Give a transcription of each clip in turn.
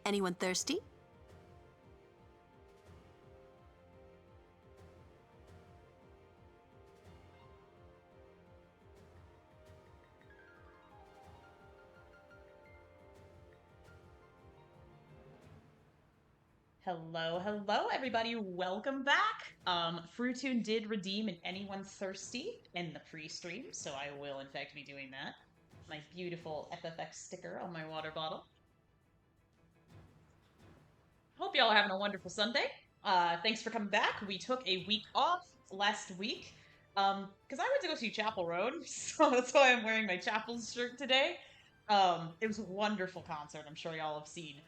Anyone thirsty? Hello, everybody. Welcome back. Fruitoon did redeem an Anyone Thirsty in the pre-stream, so I will, in fact, be doing that. My beautiful FFX sticker on my water bottle. Hope y'all are having a wonderful Sunday. Thanks for coming back. We took a week off last week, because I went to go see Chapel Road, so that's why I'm wearing my Chapel's shirt today. It was a wonderful concert. I'm sure y'all have seen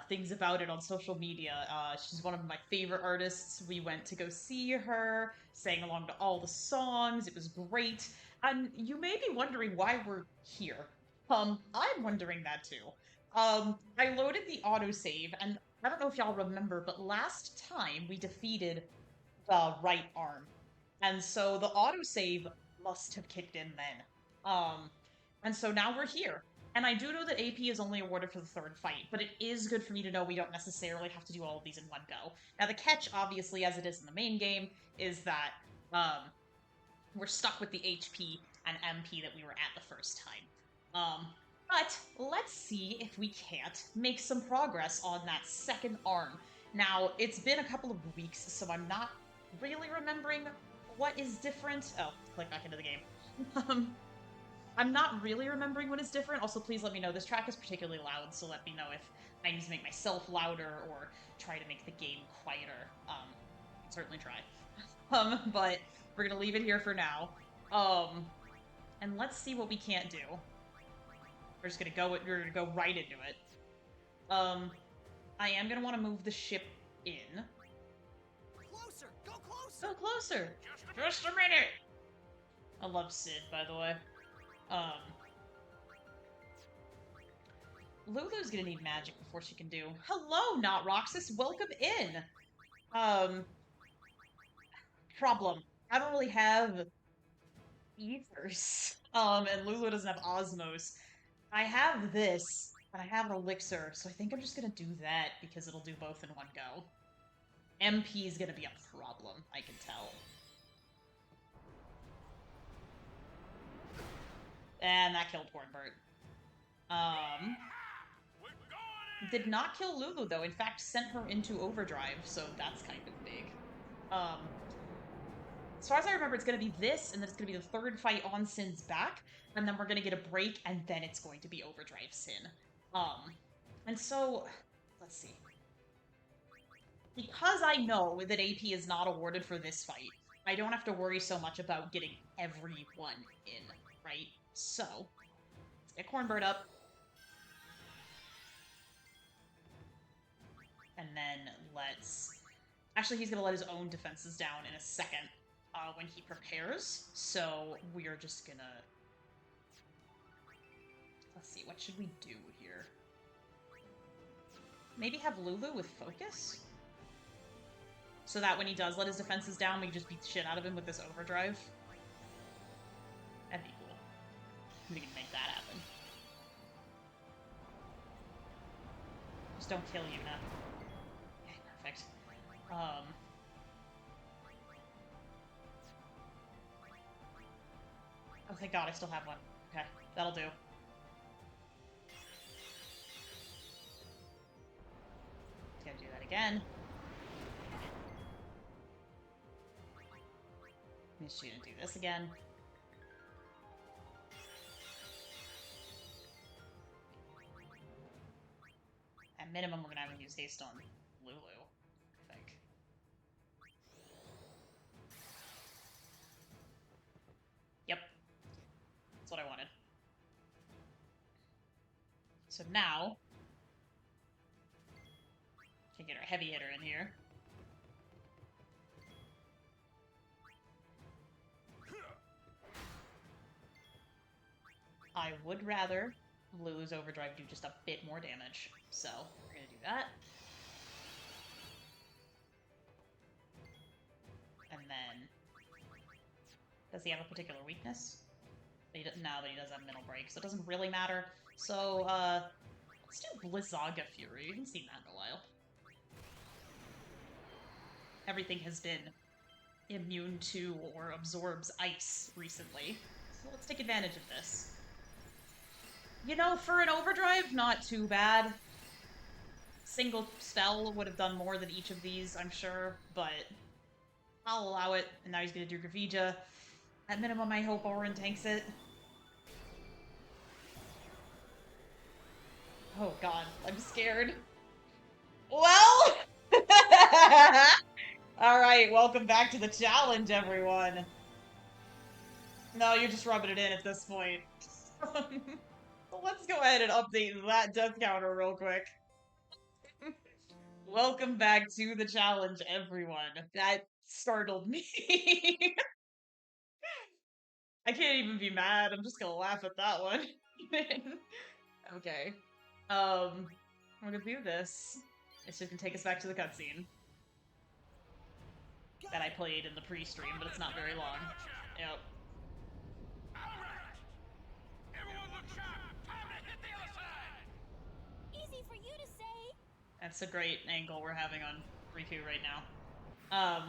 things about it on social media. She's one of my favorite artists. We went to go see her, sang along to all the songs. It was great. And you may be wondering why we're here. I'm wondering that too. I loaded the autosave, and I don't know if y'all remember, but last time we defeated the right arm. And so the autosave must have kicked in then. And so now we're here. And I do know that AP is only awarded for the third fight, but it is good for me to know we don't necessarily have to do all of these in one go. Now, the catch, obviously, as it is in the main game, is that we're stuck with the HP and MP that we were at the first time. But let's see if we can't make some progress on that second arm. Now, it's been a couple of weeks, so I'm not really remembering what is different. Oh, click back into the game. I'm not really remembering what is different. Also, please let me know. This track is particularly loud, so let me know if I need to make myself louder or try to make the game quieter. I can certainly try. But we're gonna leave it here for now. And let's see what we can't do. We're just we're gonna go right into it. I am gonna want to move the ship in. Closer! Go closer! Go closer! Just a minute! I love Sid, by the way. Lulu's gonna need magic before she can do. Hello, Not Roxas. Welcome in. Problem. I don't really have ethers. And Lulu doesn't have osmos. I have this, and I have an elixir, so I think I'm just gonna do that because it'll do both in one go. MP is gonna be a problem, I can tell. And that killed Hornbert. Did not kill Lulu, though. In fact, sent her into Overdrive, so that's kind of big. As far as I remember, it's going to be this, and then it's going to be the third fight on Sin's back, and then we're going to get a break, and then it's going to be Overdrive Sin. And so, let's see. Because I know that AP is not awarded for this fight, I don't have to worry so much about getting everyone in, right? So, let's get Cornbird up. And then let's... Actually, he's going to let his own defenses down in a second when he prepares. So, we're just going to... Let's see, what should we do here? Maybe have Lulu with focus? So that when he does let his defenses down, we can just beat the shit out of him with this overdrive. That'd be cool. We can make that happen. Just don't kill Yuna. Okay, perfect. Oh, thank God, I still have one. Okay, that'll do. Gonna do that again. I'm just gonna do this again. At minimum, we're gonna have to use haste on Lulu, I think. Yep. That's what I wanted. So now, can get our heavy hitter in here. I would rather Lulu's Overdrive do just a bit more damage, so we're gonna do that. And then, does he have a particular weakness? No, but he does have middle break, so it doesn't really matter. So, Let's do Blizzaga Fury. We haven't seen that in a while. Everything has been immune to or absorbs ice recently. So let's take advantage of this. You know, for an Overdrive, not too bad. Single spell would have done more than each of these, I'm sure, but I'll allow it. And now he's gonna do Gravija. At minimum, I hope Orin tanks it. Oh god, I'm scared. Well! Alright, welcome back to the challenge, everyone. No, you're just rubbing it in at this point. Let's go ahead and update that death counter real quick. Welcome back to the challenge, everyone. That startled me. I can't even be mad. I'm just gonna laugh at that one. Okay. We're gonna do this. It's just gonna take us back to the cutscene that I played in the pre-stream, but it's not very long. Yep. Easy for you to say. That's a great angle we're having on Riku right now.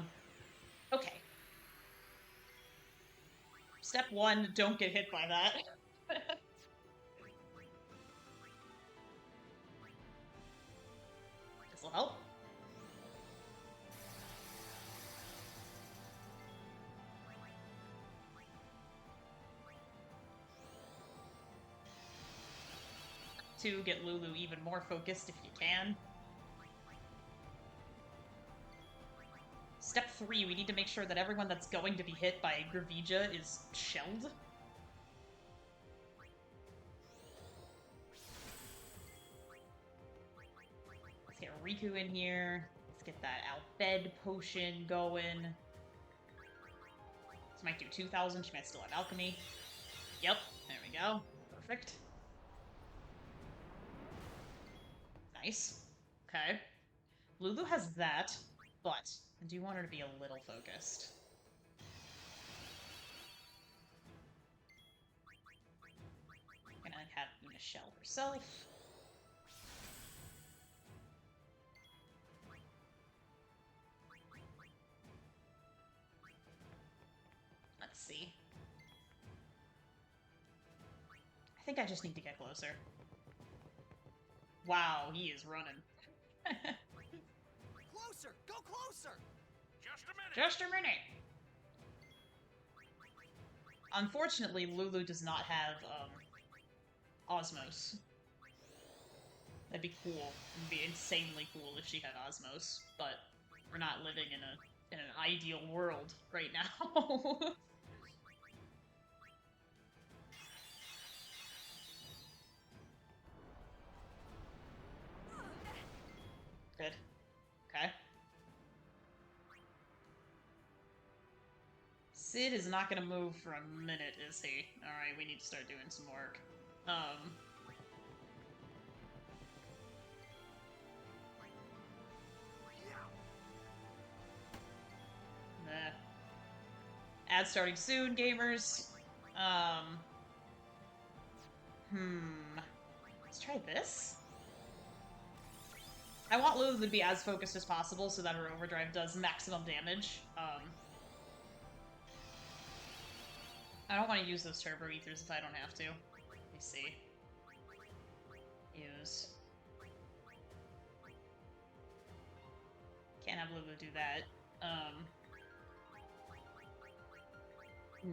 Okay. Step 1, don't get hit by that. This'll help. To get Lulu even more focused if you can. Step 3, we need to make sure that everyone that's going to be hit by Gravija is shelled. Let's get Riku in here. Let's get that Alfed potion going. This might do 2,000. She might still have alchemy. Yep, there we go. Perfect. Nice. Okay. Lulu has that, but I do want her to be a little focused. I'm gonna have Una shell herself. Let's see. I think I just need to get closer. Wow, he is running. Closer! Go closer! Just a minute! Just a minute! Unfortunately, Lulu does not have, Osmos. That'd be cool. It'd be insanely cool if she had Osmos, but we're not living in an ideal world right now. Good. Okay. Sid is not gonna move for a minute, is he? Alright, we need to start doing some work. Ad starting soon, gamers. Let's try this. I want Lulu to be as focused as possible so that her overdrive does maximum damage. I don't want to use those turbo ethers if I don't have to. Let me see. Use. Can't have Lulu do that.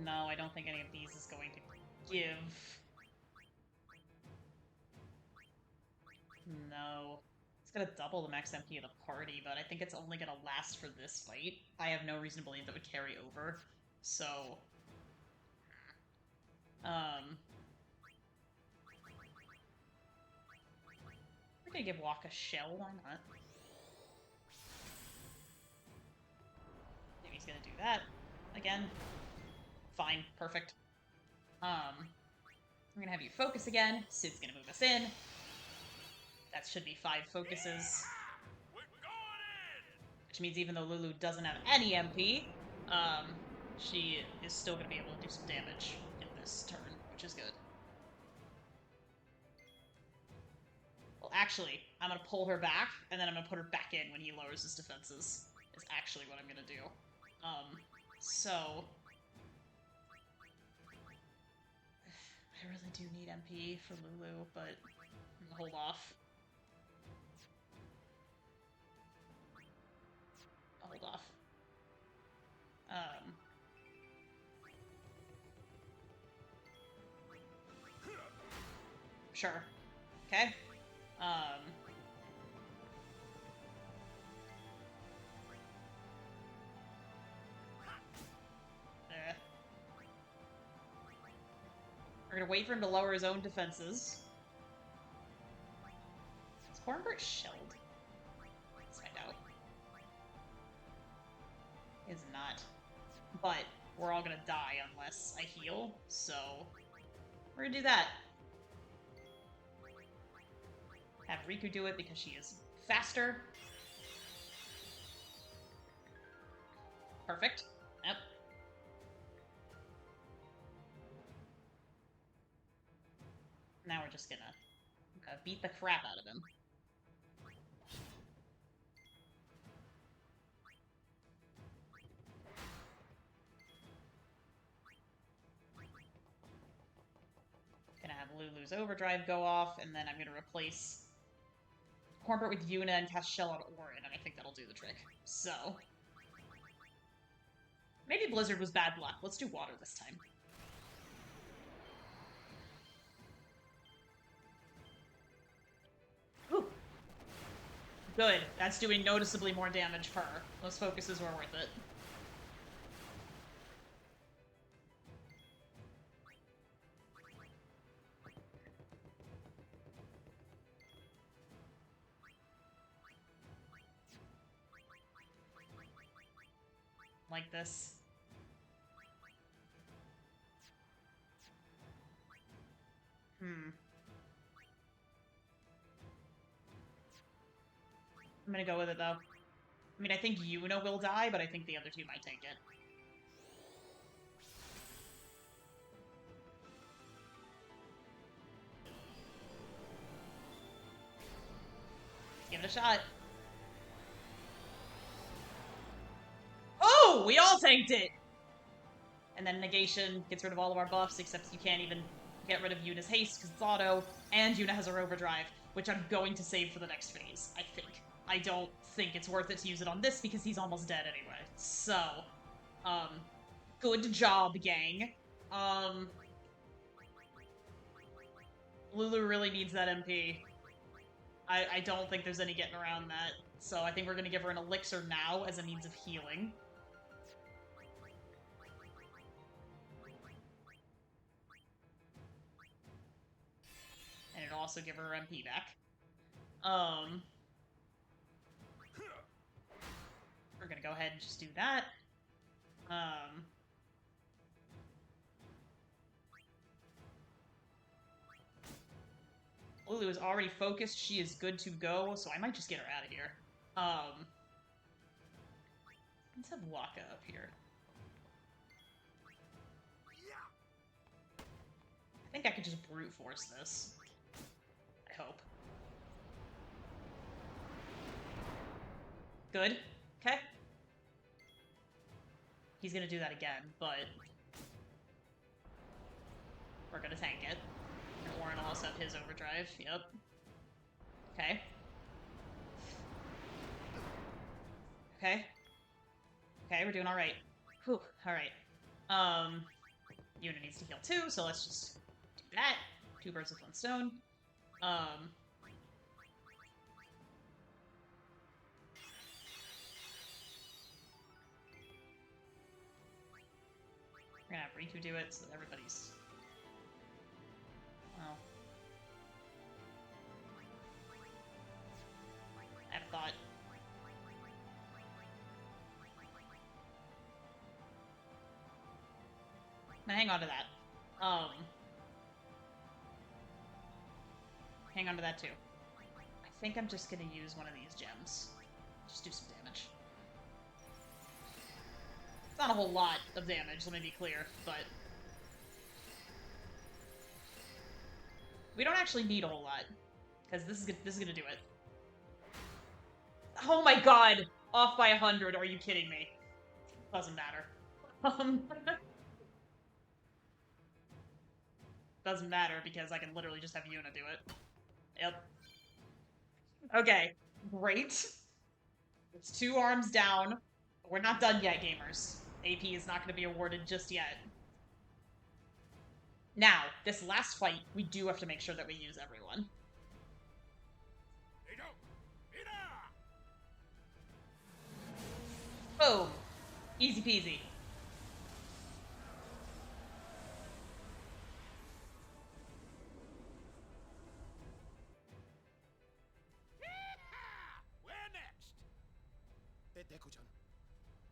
No, I don't think any of these is going to give. No. It's gonna double the max MP of the party, but I think it's only gonna last for this fight. I have no reason to believe that would carry over. So... we're gonna give Walk a shell, why not? Maybe he's gonna do that again. Fine, perfect. We're gonna have you focus again. Sid's gonna move us in. That should be 5 focuses. Which means even though Lulu doesn't have any MP, she is still gonna be able to do some damage in this turn, which is good. actually, I'm gonna pull her back, and then I'm gonna put her back in when he lowers his defenses. Is actually what I'm gonna do. So... I really do need MP for Lulu, but I'm gonna hold off. I'll hold off. Sure. Okay. We're gonna wait for him to lower his own defenses. Is Hornbert shelled? Let's find out. Is not. But we're all gonna die unless I heal, so we're gonna do that. Have Riku do it because she is faster. Perfect. Yep. Now we're just gonna beat the crap out of him. Gonna have Lulu's Overdrive go off, and then I'm gonna replace Hornbert with Yuna and cast Shell on Orin, and I think that'll do the trick. So... maybe Blizzard was bad luck. Let's do water this time. Ooh. Good. That's doing noticeably more damage for her. Those focuses were worth it. Like this. I'm gonna go with it, though. I mean, I think Yuna will die, but I think the other two might take it. Let's give it a shot. Oh! We all tanked it! And then Negation gets rid of all of our buffs, except you can't even get rid of Yuna's haste because it's auto, and Yuna has her overdrive, which I'm going to save for the next phase, I think. I don't think it's worth it to use it on this because he's almost dead anyway. So, good job, gang. Lulu really needs that MP. I don't think there's any getting around that. So I think we're gonna give her an elixir now as a means of healing. And it'll also give her her MP back. We're gonna go ahead and just do that. Lulu is already focused. She is good to go, so I might just get her out of here. Let's have Waka up here. I think I could just brute force this. I hope. Good. Okay. He's gonna do that again, but we're gonna tank it. And Orin will also have his overdrive. Yep. Okay. Okay. Okay, we're doing alright. Whew, alright. Yuna needs to heal too, so let's just do that. 2 birds with 1 stone. We're gonna have Riku do it so that everybody's... well... I have a thought. Now hang on to that. Hang on to that too. I think I'm just gonna use one of these gems. Just do some damage. It's not a whole lot of damage, let me be clear, but... we don't actually need a whole lot. Because this is gonna do it. Oh my god! Off by 100, are you kidding me? Doesn't matter. Doesn't matter, because I can literally just have Yuna do it. Yep. Okay, great. It's 2 arms down. We're not done yet, gamers. AP is not going to be awarded just yet. Now, this last fight, we do have to make sure that we use everyone. Boom. Easy peasy.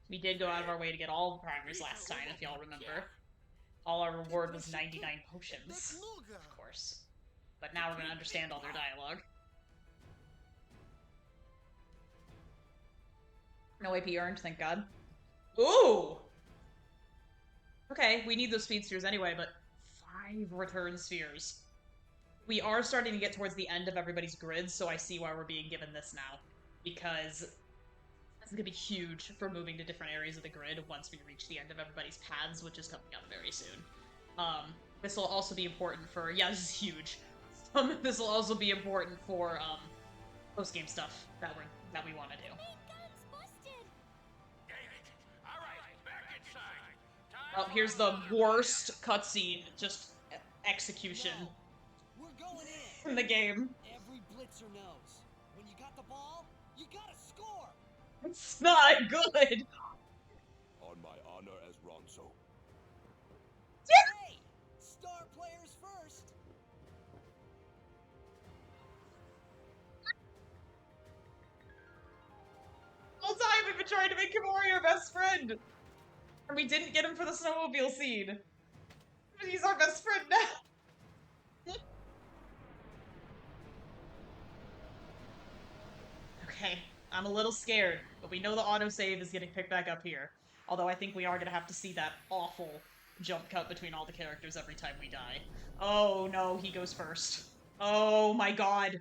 We did go out of our way to get all the primers last time, if y'all remember. All our reward was 99 potions, of course. But now we're going to understand all their dialogue. No AP earned, thank god. Ooh! Okay, we need those speed spheres anyway, but 5 return spheres. We are starting to get towards the end of everybody's grid, so I see why we're being given this now. Because this is going to be huge for moving to different areas of the grid once we reach the end of everybody's paths, which is coming up very soon. This will also be important for... Yeah, this is huge. This will also be important for post-game stuff that we want to do. Well, here's the worst cutscene, just execution in the game. Every blitzer knows. When you got the ball, you gotta score. It's not good. On my honor as Ronso. Hey, star players first. The whole time we've been trying to make Kimori our best friend. And we didn't get him for the snowmobile scene. But he's our best friend now. Okay, I'm a little scared, but we know the autosave is getting picked back up here. Although I think we are going to have to see that awful jump cut between all the characters every time we die. Oh no, he goes first. Oh my god.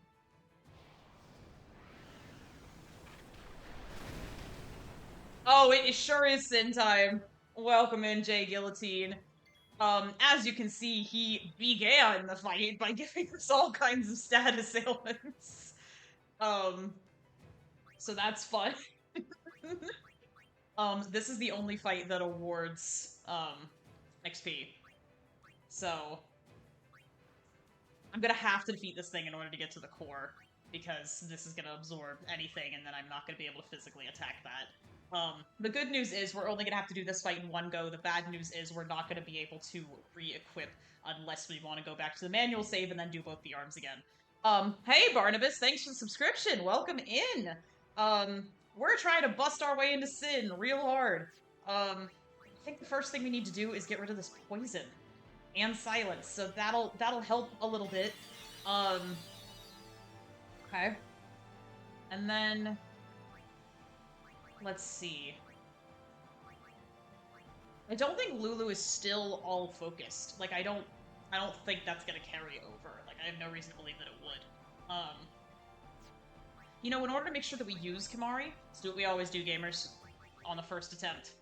Oh, it sure is Sin time. Welcome in, Jay Guillotine. As you can see, he began in the fight by giving us all kinds of status ailments. So that's fun. This is the only fight that awards, XP. So, I'm gonna have to defeat this thing in order to get to the core, because this is gonna absorb anything, and then I'm not gonna be able to physically attack that. The good news is we're only gonna have to do this fight in one go. The bad news is we're not gonna be able to re-equip unless we want to go back to the manual save and then do both the arms again. Hey Barnabas, thanks for the subscription. Welcome in. We're trying to bust our way into Sin real hard. I think the first thing we need to do is get rid of this poison and silence, so that'll help a little bit. Okay. And then let's see. I don't think Lulu is still all focused. Like, I don't think that's gonna carry over. Like, I have no reason to believe that it would. You know, in order to make sure that we use Kimari, let's do what we always do, gamers, on the first attempt.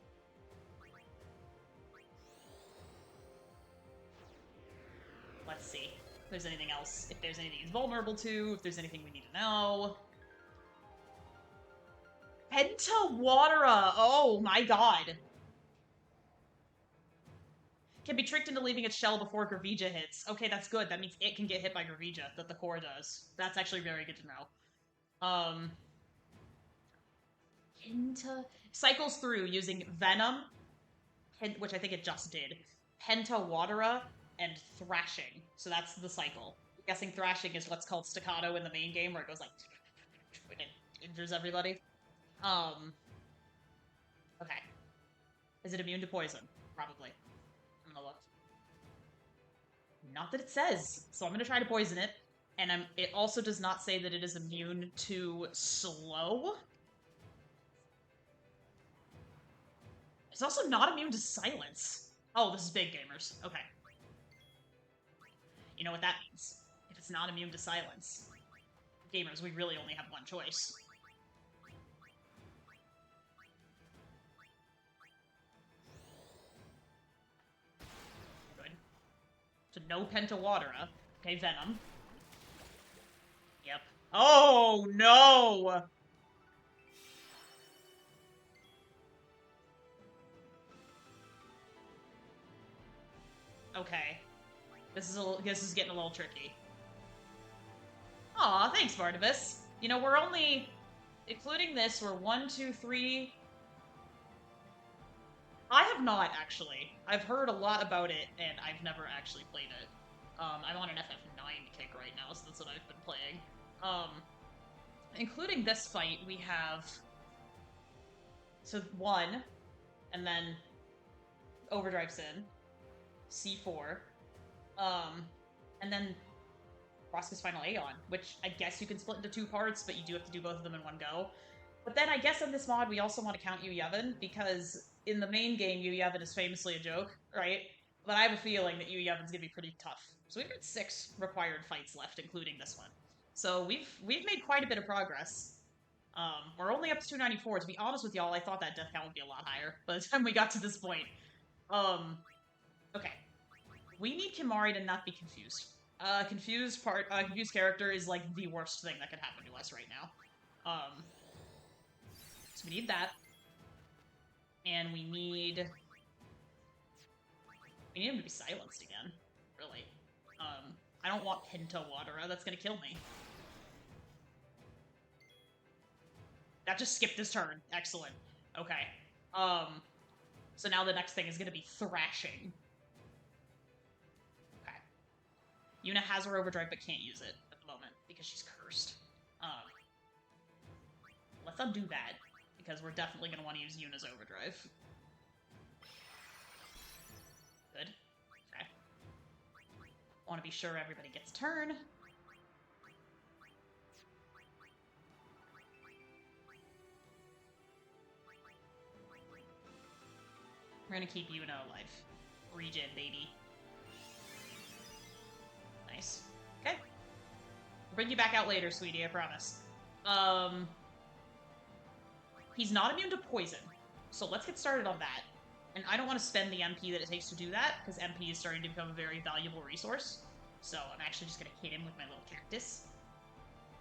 Let's see if there's anything else. If there's anything he's vulnerable to, if there's anything we need to know. Pentawatera! Oh my god. Can be tricked into leaving its shell before Gravija hits. Okay, that's good. That means it can get hit by Gravija, that the core does. That's actually very good to know. Cycles through using Venom, which I think it just did, Pentawatera, and Thrashing. So that's the cycle. I'm guessing Thrashing is what's called Staccato in the main game, where it goes like... and it injures everybody. Okay. Is it immune to poison? Probably. I'm gonna look. Not that it says, so I'm gonna try to poison it. And it also does not say that it is immune to slow. It's also not immune to silence. Oh, this is big, gamers. Okay. You know what that means. If it's not immune to silence, gamers, we really only have one choice. Good. So no Pentawatera. Okay, Venom. Yep. Oh, no! Okay. This is getting a little tricky. Aw, thanks, Barnabas. You know, we're only... Including this, we're 1, 2, 3... I have not, actually. I've heard a lot about it, and I've never actually played it. I'm on an FF9 kick right now, so that's what I've been playing. Including this fight, we have... So, 1, and then Overdrive Sin, C4, and then Roscoe's Final Aeon, which I guess you can split into 2 parts, but you do have to do both of them in one go. But then I guess in this mod, we also want to count Yu Yevon, because in the main game, Yu Yevon is famously a joke, right? But I have a feeling that Yu Yevon's gonna be pretty tough. So we've got 6 required fights left, including this one. So we've made quite a bit of progress. We're only up to 294. To be honest with y'all, I thought that death count would be a lot higher by the time we got to this point. Okay. We need Kimahri to not be confused. Confused character is like the worst thing that could happen to us right now. So we need that. And we need him to be silenced again, really. I don't want Pentawatera, that's gonna kill me. That just skipped his turn. Excellent. Okay. So now the next thing is gonna be thrashing. Okay. Yuna has her overdrive but can't use it at the moment because she's cursed. Let's undo that, because we're definitely gonna want to use Yuna's overdrive. Good. Okay. Want to be sure everybody gets a turn. We're gonna keep Yuna alive. Regen, baby. Nice. Okay. We'll bring you back out later, sweetie, I promise. He's not immune to poison, so let's get started on that. And I don't want to spend the MP that it takes to do that, because MP is starting to become a very valuable resource. So I'm actually just going to hit him with my little cactus,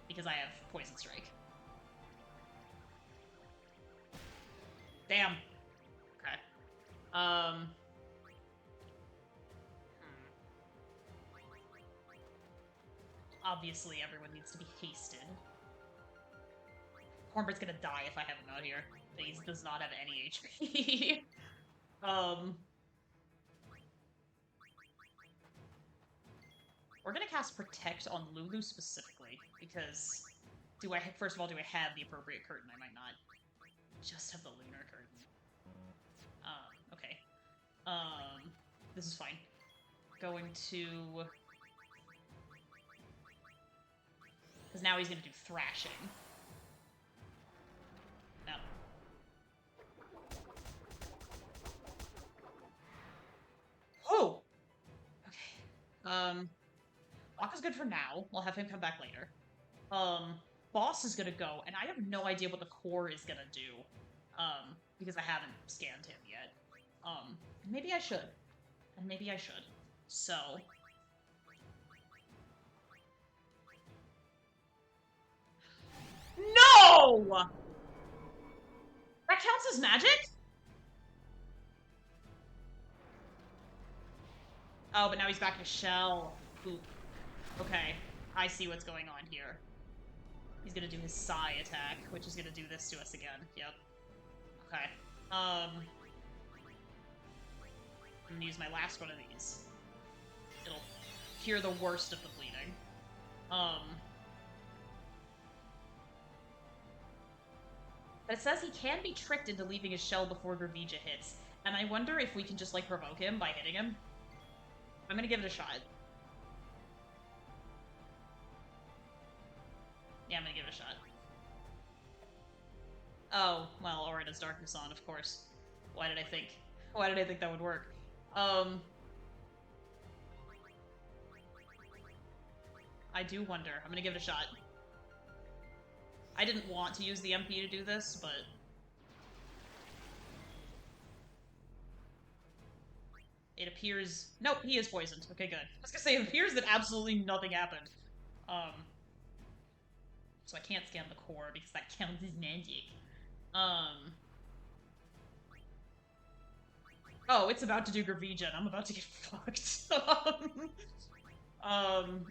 because I have Poison Strike. Damn. Okay. Obviously, everyone needs to be hasted. Cornbread's gonna die if I have him out here. He does not have any HP. We're gonna cast Protect on Lulu specifically, because first of all, do I have the appropriate curtain? I might not just have the lunar curtain. Okay. This is fine. Going to... Because now he's gonna do Thrashing. No. Oh! Okay. Waka's good for now. We'll have him come back later. Boss is gonna go, and I have no idea what the core is gonna do. Because I haven't scanned him yet. Maybe I should. And maybe I should. So... No! That counts as magic? Oh, but now he's back to shell. Oop. Okay, I see what's going on here. He's gonna do his Psy attack, which is gonna do this to us again. Yep. Okay. I'm gonna use my last one of these. It'll cure the worst of the bleeding. But it says he can be tricked into leaving his shell before Gravija hits, and I wonder if we can just, like, provoke him by hitting him. I'm gonna give it a shot. Yeah, I'm gonna give it a shot. Oh, well, Aura's Darkness on, of course. Why did I think that would work? I do wonder. I'm gonna give it a shot. I didn't want to use the MP to do this, but... It appears... Nope, he is poisoned. Okay, good. I was gonna say, it appears that absolutely nothing happened. So I can't scan the core because that counts as magic. Oh, it's about to do Gravegen. I'm about to get fucked.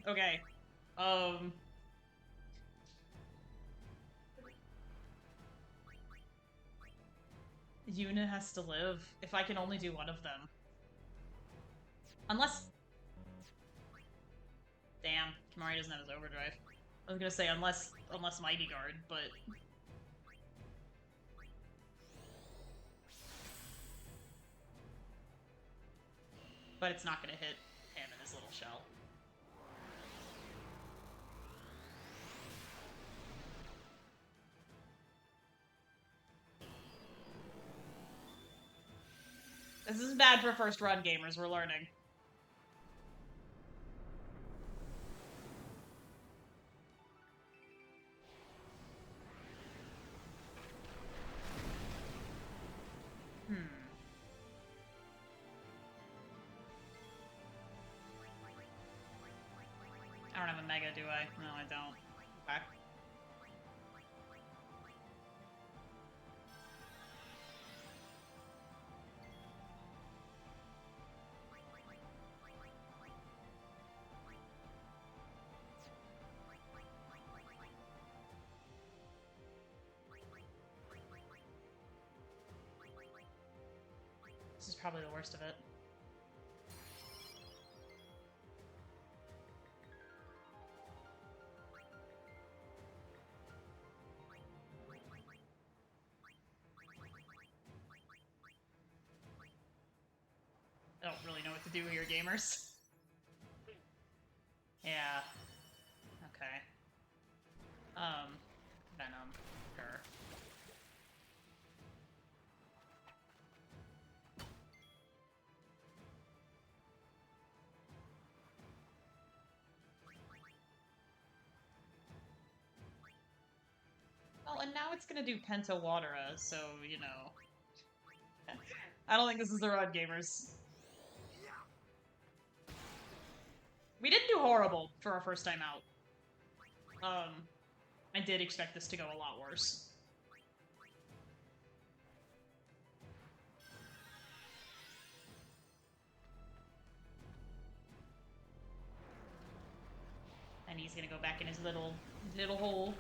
Okay. Yuna has to live. If I can only do one of them. Unless... Damn, Kimari doesn't have his overdrive. I was gonna say, unless Mighty Guard, but... But it's not gonna hit him in his little shell. This is bad for first run gamers, we're learning. I don't have a mega, do I? No, I don't. Okay. This is probably the worst of it. I don't really know what to do here, gamers. Yeah. Okay. Venom. Sure. Well, and now it's gonna do Penta Watera, so, you know. I don't think this is the run, gamers. We didn't do horrible for our first time out. I did expect this to go a lot worse. And he's gonna go back in his little hole.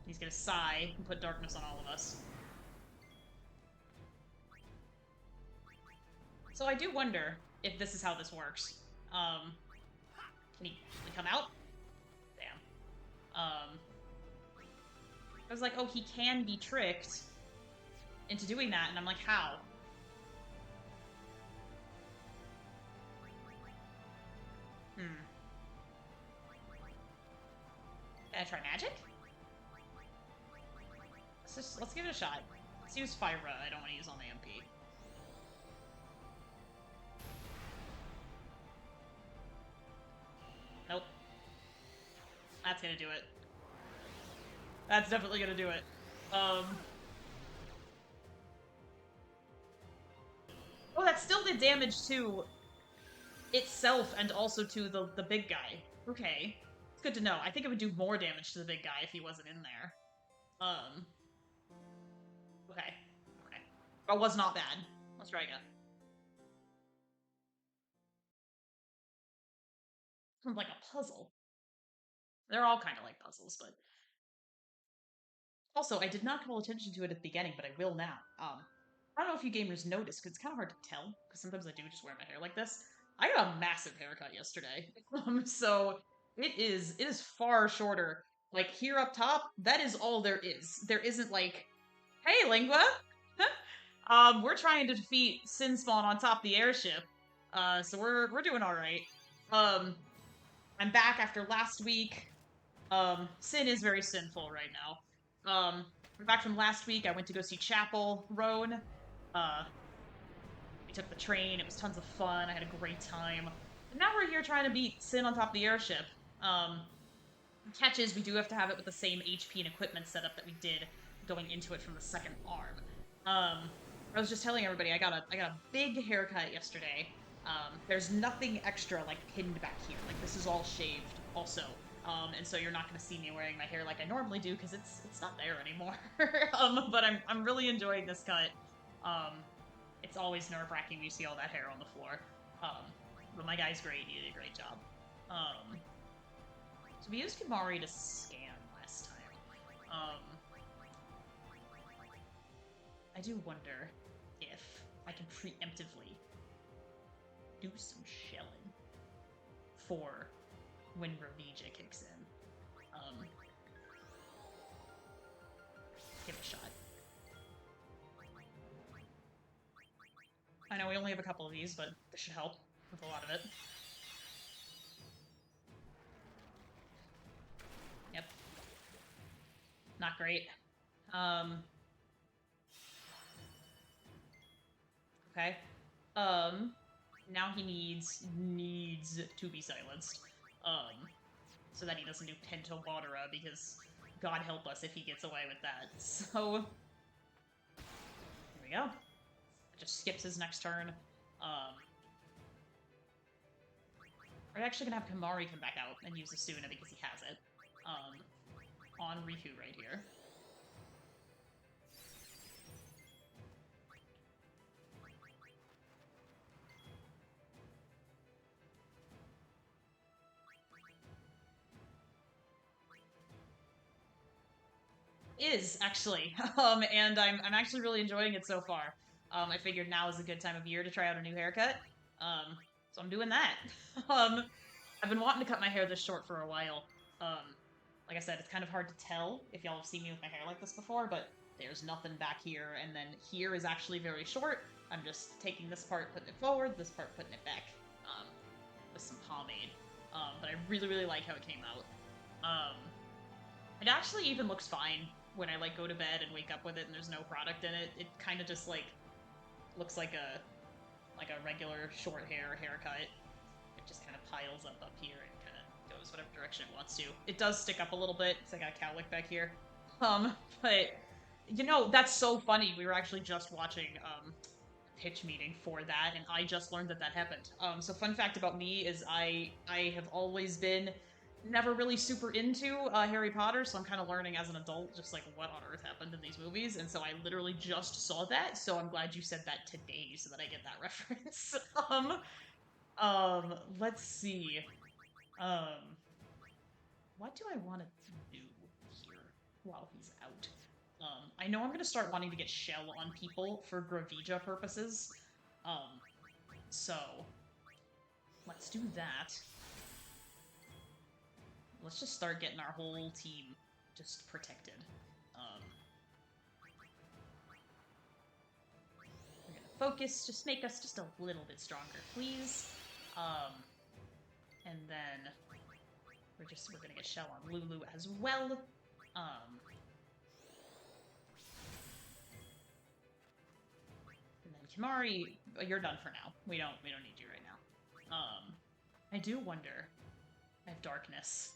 He's gonna sigh and put darkness on all of us. So I do wonder if this is how this works. Can he come out? Damn. I was like, oh, he can be tricked into doing that, and I'm like, how? Can I try magic? Let's give it a shot. Let's use Fyra. I don't want to use on the MP. Nope. That's gonna do it. That's definitely gonna do it. Oh, that still did damage to itself and also to the big guy. Okay. It's good to know. I think it would do more damage to the big guy if he wasn't in there. Okay. Okay. That was not bad. Let's try again. Sounds like a puzzle. They're all kind of like puzzles, but... Also, I did not call attention to it at the beginning, but I will now. I don't know if you gamers noticed, because it's kind of hard to tell, because sometimes I do just wear my hair like this. I got a massive haircut yesterday. So it is far shorter. Like, here up top, that is all there is. There isn't like, hey, Lingua! We're trying to defeat Sinspawn on top of the airship. So we're doing alright. I'm back after last week. Sin is very sinful right now. I'm back from last week. I went to go see Chapel Roan. We took the train. It was tons of fun. I had a great time. And now we're here trying to beat Sin on top of the airship. Catch is we do have to have it with the same HP and equipment setup that we did going into it from the second arm. I was just telling everybody I got a big haircut yesterday. There's nothing extra like pinned back here. Like this is all shaved also. And so you're not going to see me wearing my hair like I normally do because it's not there anymore. But I'm really enjoying this cut. It's always nerve-wracking when you see all that hair on the floor. But my guy's great. He did a great job. So we used Kimari to scan last time. I do wonder if I can preemptively do some shelling for when Ravija kicks in. Give it a shot. I know we only have a couple of these, but this should help with a lot of it. Yep. Not great. Okay. Now he needs to be silenced. So that he doesn't do Pento Wadera, because God help us if he gets away with that. So, here we go. It just skips his next turn. We're actually gonna have Kimari come back out and use the Suna because he has it. On Riku right here. Is actually, and I'm actually really enjoying it so far. I figured now is a good time of year to try out a new haircut, so I'm doing that. I've been wanting to cut my hair this short for a while. Like I said, it's kind of hard to tell if y'all have seen me with my hair like this before, but there's nothing back here, and then here is actually very short. I'm just taking this part, putting it forward, this part, putting it back, with some pomade. But I really, really like how it came out. It actually even looks fine when I, like, go to bed and wake up with it and there's no product in it. It kind of just, like, looks like a regular short haircut. It just kind of piles up here and kind of goes whatever direction it wants to. It does stick up a little bit, so I got a cowlick back here. But, you know, that's so funny. We were actually just watching, a pitch meeting for that, and I just learned that that happened. So fun fact about me is I have always been never really super into Harry Potter, so I'm kind of learning as an adult just like what on earth happened in these movies, and so I literally just saw that, so I'm glad you said that today so that I get that reference. Let's see. What do I want to do here while he's out? I know I'm going to start wanting to get shell on people for Gravija purposes, so let's do that. Let's just start getting our whole team just protected. We're gonna focus, just make us just a little bit stronger, please. And then we're gonna get shell on Lulu as well. And then Kimari, you're done for now. We don't need you right now. I do wonder. I have darkness.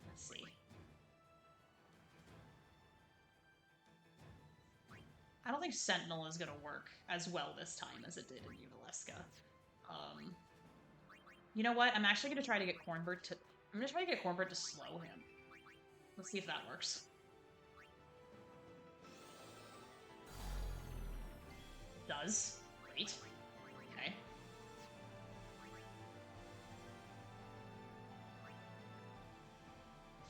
Let's see. I don't think Sentinel is gonna work as well this time as it did in Unalesca. You know what? I'm actually gonna try to get Cornbird to... I'm gonna try to get Cornbird to slow him. Let's see if that works. Does. Great. Okay.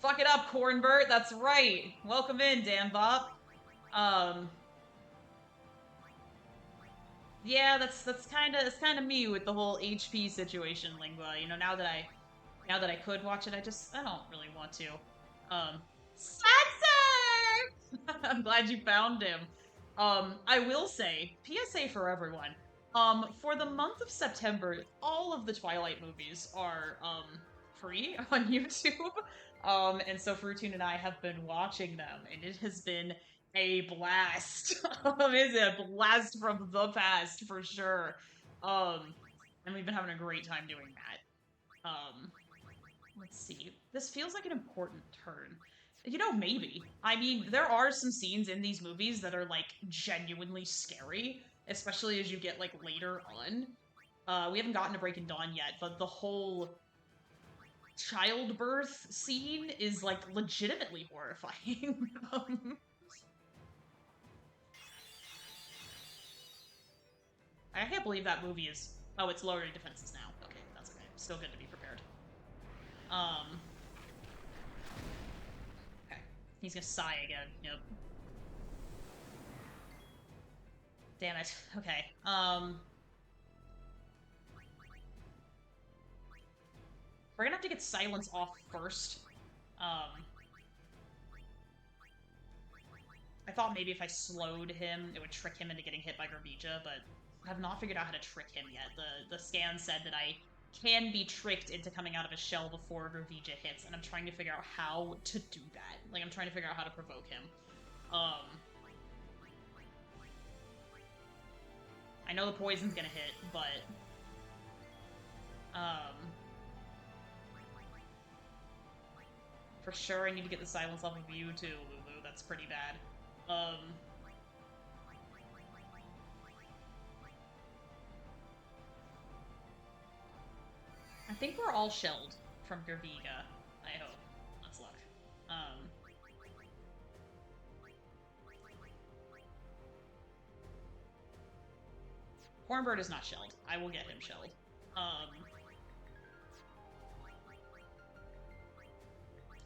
Fuck it up, Cornbird. That's right. Welcome in, Dan Bob. Yeah, that's kind of me with the whole HP situation, Lingua. You know, now that I could watch it, I don't really want to. Spencer! I'm glad you found him. I will say, PSA for everyone. For the month of September, all of the Twilight movies are free on YouTube. And so Fruitune and I have been watching them, and it has been a blast. It's a blast from the past, for sure. And we've been having a great time doing that. Let's see. This feels like an important turn. You know, maybe. I mean, there are some scenes in these movies that are, like, genuinely scary, especially as you get, like, later on. We haven't gotten to Breaking Dawn yet, but the whole childbirth scene is, like, legitimately horrifying. I can't believe that movie is... Oh, it's lowering defenses now. Okay, that's okay. Still good to be prepared. Okay. He's gonna sigh again. Yep. Damn it. Okay. We're gonna have to get silence off first. I thought maybe if I slowed him, it would trick him into getting hit by Gravija, but I have not figured out how to trick him yet. The scan said that I can be tricked into coming out of his shell before Gravija hits, and I'm trying to figure out how to do that. Like, I'm trying to figure out how to provoke him. I know the poison's gonna hit, but... For sure, I need to get the silence off of you too, Lulu. That's pretty bad. I think we're all shelled from Gerviga, I hope. Let's look. Hornbird is not shelled. I will get him shelled.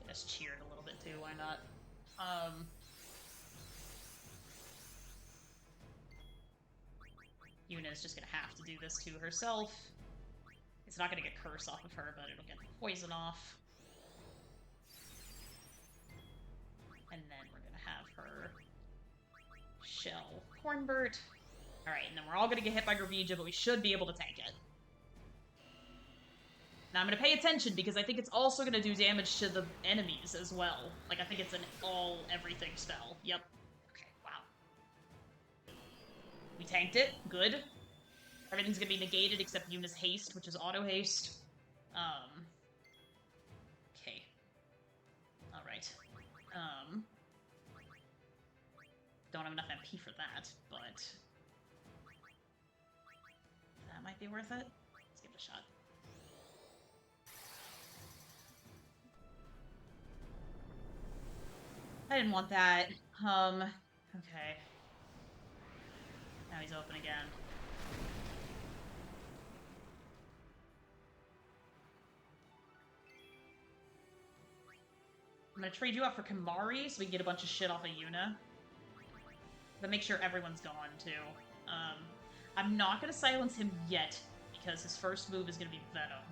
Just cheered a little bit too, why not? Yuna's just gonna have to do this to herself. It's not gonna get curse off of her, but it'll get poison off. And then we're gonna have her shell Hornbird. Alright, and then we're all gonna get hit by Gravija, but we should be able to tank it. Now I'm gonna pay attention because I think it's also gonna do damage to the enemies as well. Like, I think it's an all-everything spell. Yep. Okay, wow. We tanked it. Good. Everything's gonna be negated except Yuna's haste, which is auto-haste. Okay. Alright. Don't have enough MP for that, but... that might be worth it. Let's give it a shot. I didn't want that. Okay. Now he's open again. I'm gonna trade you out for Kamari so we can get a bunch of shit off of Yuna. But make sure everyone's gone, too. I'm not gonna silence him yet, because his first move is gonna be Venom.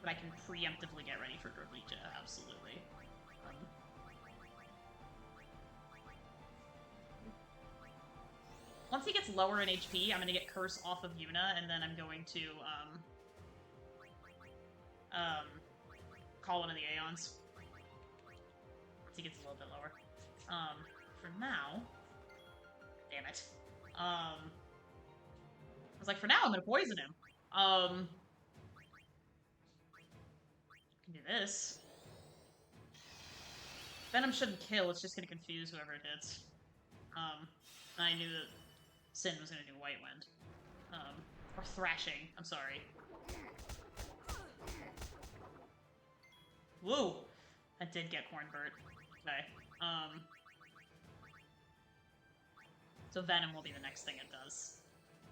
But I can preemptively get ready for Gravija, absolutely. Once he gets lower in HP, I'm gonna get Curse off of Yuna, and then I'm going to, call one of the Aeons. Once he gets a little bit lower. For now... Damn it. I was like, for now, I'm gonna poison him. I can do this. Venom shouldn't kill, it's just gonna confuse whoever it hits. I knew that Sin was gonna do White Wind. Or Thrashing, I'm sorry. Woo! That did get Hornbird. Okay. So Venom will be the next thing it does.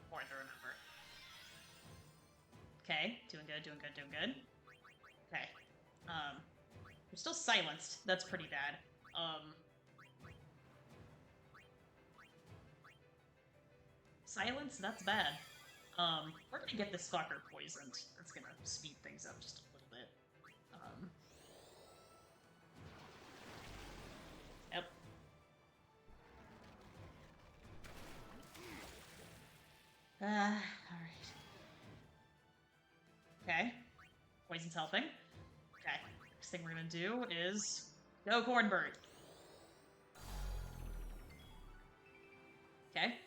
Important to remember. Okay, doing good, doing good, doing good. Okay. We're still silenced. That's pretty bad. Silence? That's bad. We're gonna get this fucker poisoned. That's gonna speed things up just a little bit. Yep. Alright. Okay. Poison's helping. Okay. Next thing we're gonna do is... go Cornbird! Okay.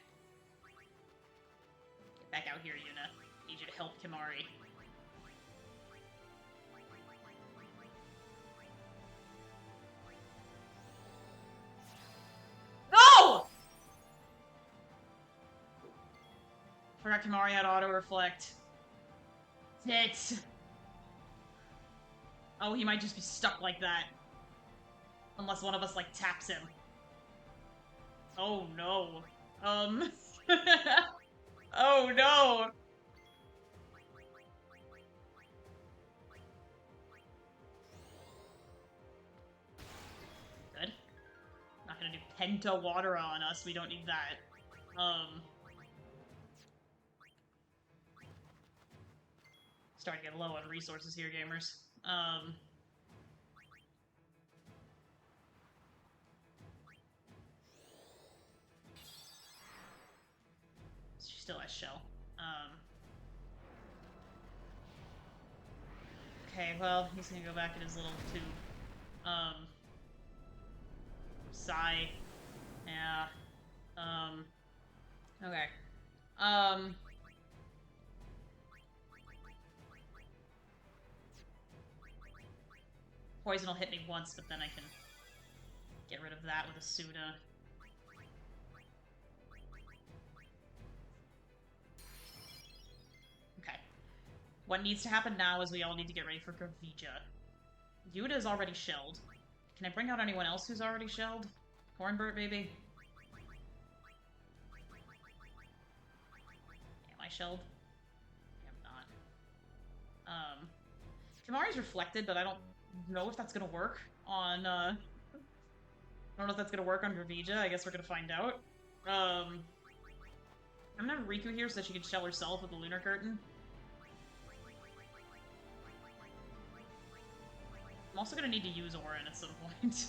out here, Yuna. Need you to help Kimari. No! Forgot Kimari had auto-reflect. Tits. Oh, he might just be stuck like that. Unless one of us, like, taps him. Oh, no. Oh, no! Good. Not gonna do Penta Water on us, we don't need that. Starting to get low on resources here, gamers. She still has shell. Okay, well, he's gonna go back in his little tube. Sigh. Yeah. Okay. Poison will hit me once, but then I can get rid of that with a Suda. Okay. What needs to happen now is we all need to get ready for Gravija. Yuta is already shelled. Can I bring out anyone else who's already shelled? Cornbird, maybe? Am I shelled? I'm not. Kimari's reflected, but I don't know if that's gonna work on, I don't know if that's gonna work on Gravija. I guess we're gonna find out. I'm gonna have Riku here so that she can shell herself with the Lunar Curtain. I'm also gonna need to use Auron at some point.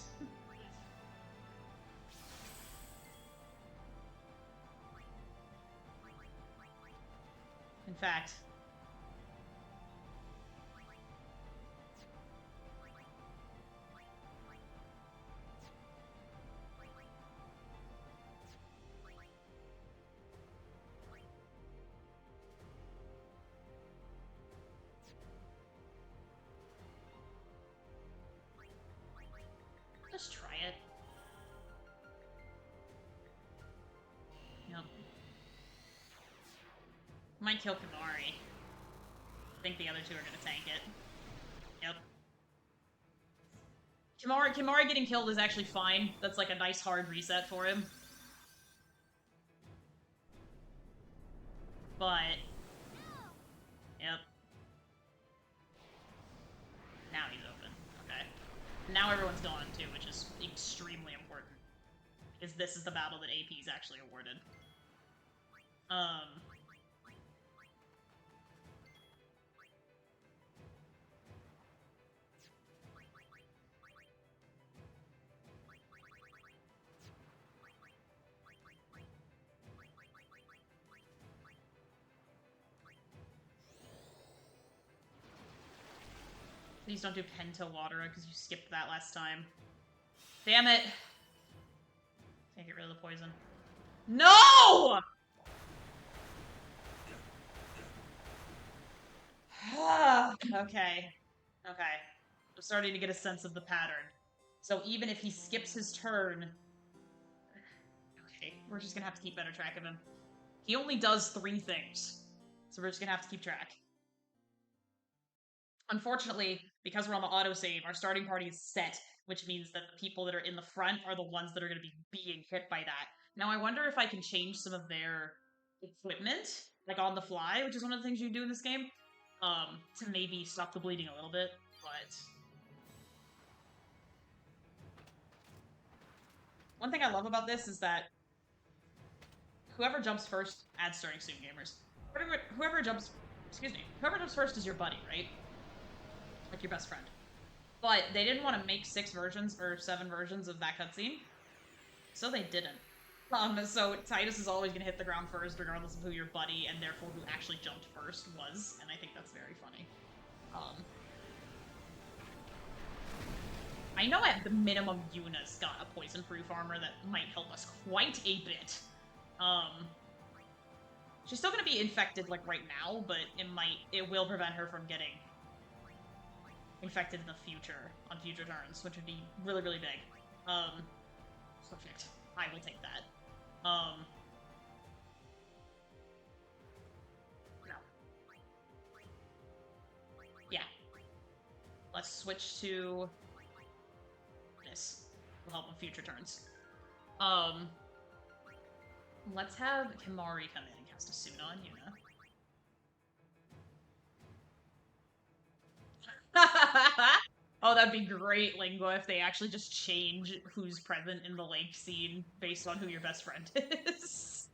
In fact... just try it. Yep. Might kill Kimari. I think the other two are gonna tank it. Yep. Kimari getting killed is actually fine. That's like a nice hard reset for him. But... Yep. Now he's open. Okay. Now everyone's gone too, which is extremely important. Because this is the battle that AP is actually awarded. Please don't do Penta Watera, because you skipped that last time. Damn it! Can't get rid of the poison. No! Okay. Okay. I'm starting to get a sense of the pattern. So even if he skips his turn... Okay, we're just gonna have to keep better track of him. He only does 3 things. So we're just gonna have to keep track. Unfortunately, because we're on the autosave, our starting party is set, which means that the people that are in the front are the ones that are going to be being hit by that. Now, I wonder if I can change some of their equipment, like on the fly, which is one of the things you do in this game, to maybe stop the bleeding a little bit, but... One thing I love about this is that whoever jumps first adds starting soon, gamers. Whoever jumps first is your buddy, right? Like your best friend. But they didn't want to make 6 versions or 7 versions of that cutscene, so they didn't. So Titus is always gonna hit the ground first, regardless of who your buddy and therefore who actually jumped first was, and I think that's very funny. I know at the minimum Yuna's got a poison-proof armor that might help us quite a bit. She's still gonna be infected, like, right now, but it will prevent her from getting infected in the future, on future turns, which would be really, really big. Perfect. I will take that. No. Yeah. Let's switch to this. Will help with future turns. Let's have Kimari come in and cast a suit on Yuna. Oh, that'd be great, Lingua, if they actually just change who's present in the lake scene based on who your best friend is.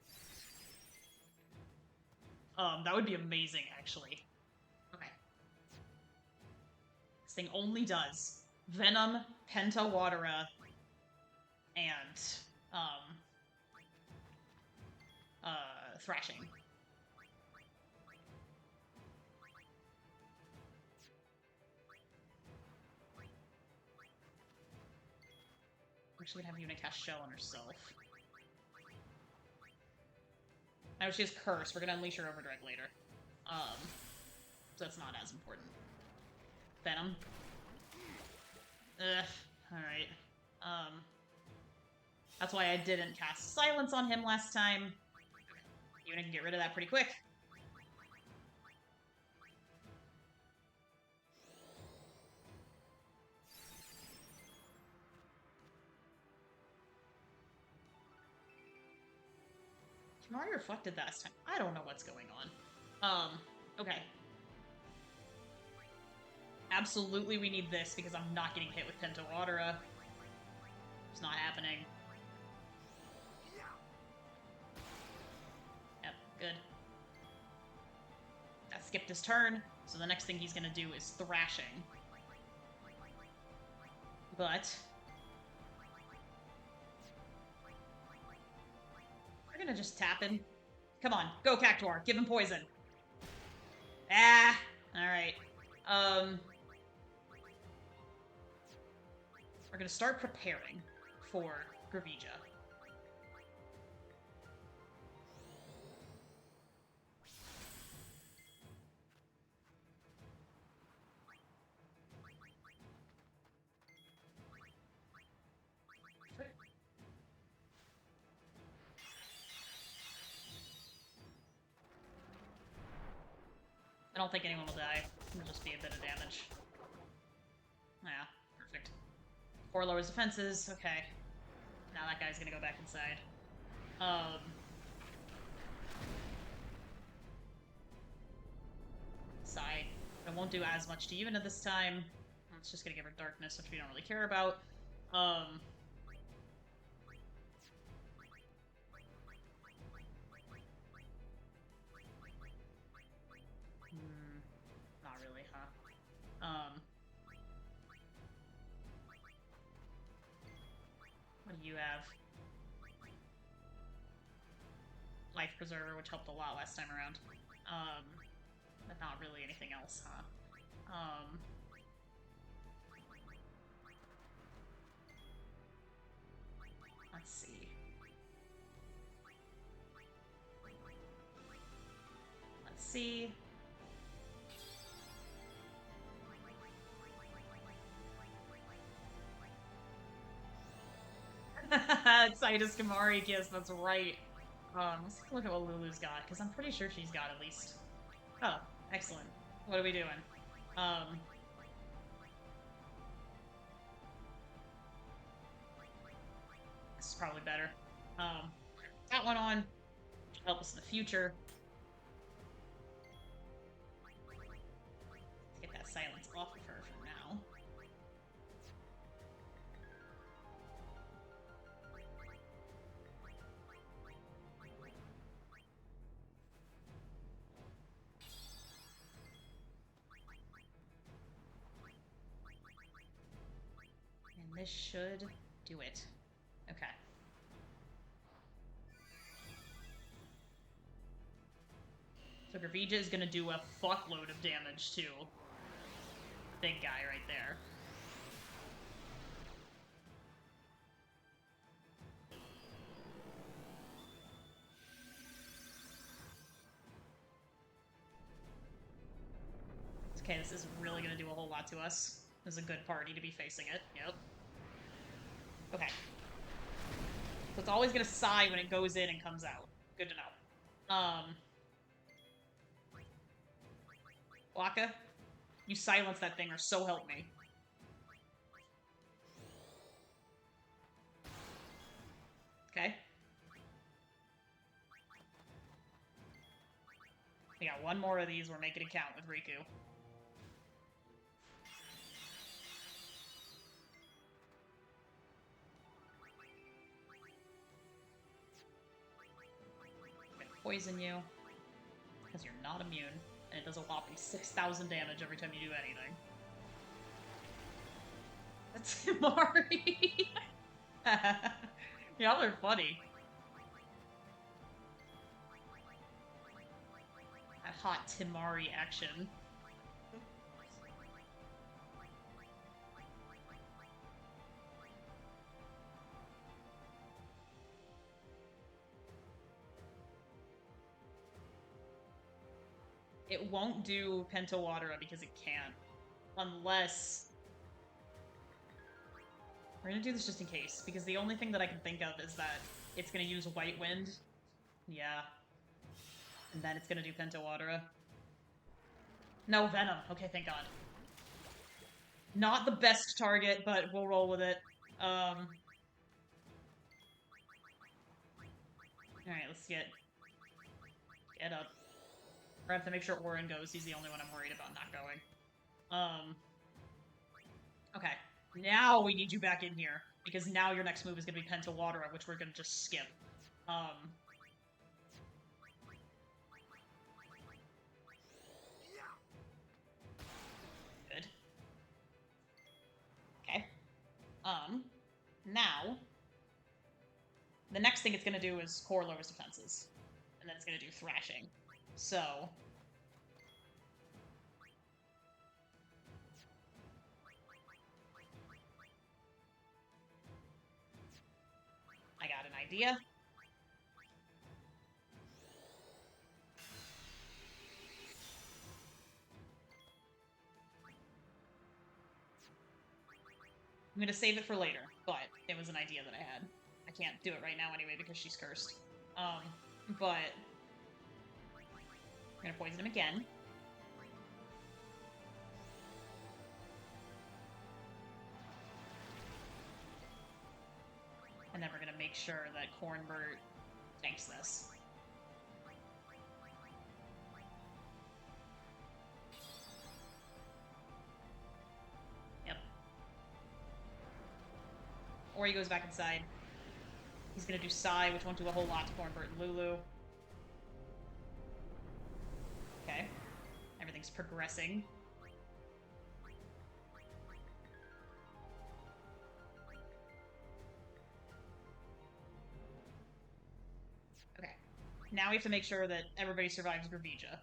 That would be amazing, actually. Okay. This thing only does Venom, Pentawatera, and, Thrashing. Actually, have Yuna cast Shell on herself. Now she has Curse. We're gonna unleash her Overdrive later. So that's not as important. Venom. Ugh. Alright. That's why I didn't cast Silence on him last time. Yuna can get rid of that pretty quick. Kimari reflected last time. I don't know what's going on. Okay. Absolutely we need this because I'm not getting hit with Pentawatera. It's not happening. Yep, good. That skipped his turn, so the next thing he's gonna do is Thrashing. But we're gonna just tap him. Come on, go Cactuar, give him poison. Ah! Alright. We're gonna start preparing for Gravija. I don't think anyone will die. It'll just be a bit of damage. Yeah, perfect. 4 lowers defenses. Okay. Now that guy's gonna go back inside. Sigh. I won't do as much to Yuna this time. It's just gonna give her darkness, which we don't really care about. Not really, huh? What do you have? Life Preserver, which helped a lot last time around. But not really anything else, huh? Let's see. Let's see. Excitus Kamari Kiss, that's right. Let's take a look at what Lulu's got, because I'm pretty sure she's got at least. Oh, excellent. What are we doing? This is probably better. That one on. Help us in the future. Get that silence off of her for now. And this should do it. Okay. So Gravija is gonna do a fuckload of damage to the big guy right there. Okay, this isn't really gonna do a whole lot to us. This is a good party to be facing it. Yep. Okay. So it's always gonna sigh when it goes in and comes out. Good to know. Waka, you silence that thing or so help me. Okay. We got one more of these, we're making it count with Riku. I'm gonna poison you, because you're not immune, and it does a whopping 6,000 damage every time you do anything. That's Himari! Y'all are funny. That hot Timari action. It won't do Pentawatera because it can't. Unless... We're gonna do this just in case, because the only thing that I can think of is that it's gonna use White Wind. Yeah. And then it's gonna do Pentawatera. No, Venom. Okay, thank God. Not the best target, but we'll roll with it. Alright, let's get up. I have to make sure Orin goes. He's the only one I'm worried about not going. Okay. Now we need you back in here, because now your next move is gonna be Pentawatera, which we're gonna just skip. Good. Okay. Now, the next thing it's gonna do is core lowers defenses. And then it's gonna do thrashing. So... I got an idea. I'm gonna save it for later, but it was an idea that I had. I can't do it right now anyway because she's cursed. But... We're gonna poison him again. And then we're gonna make sure that Cornbert tanks this. Yep. Or he goes back inside. He's gonna do Psy, which won't do a whole lot to Cornbert and Lulu. Okay. Everything's progressing. Okay. Now we have to make sure that everybody survives Gravija.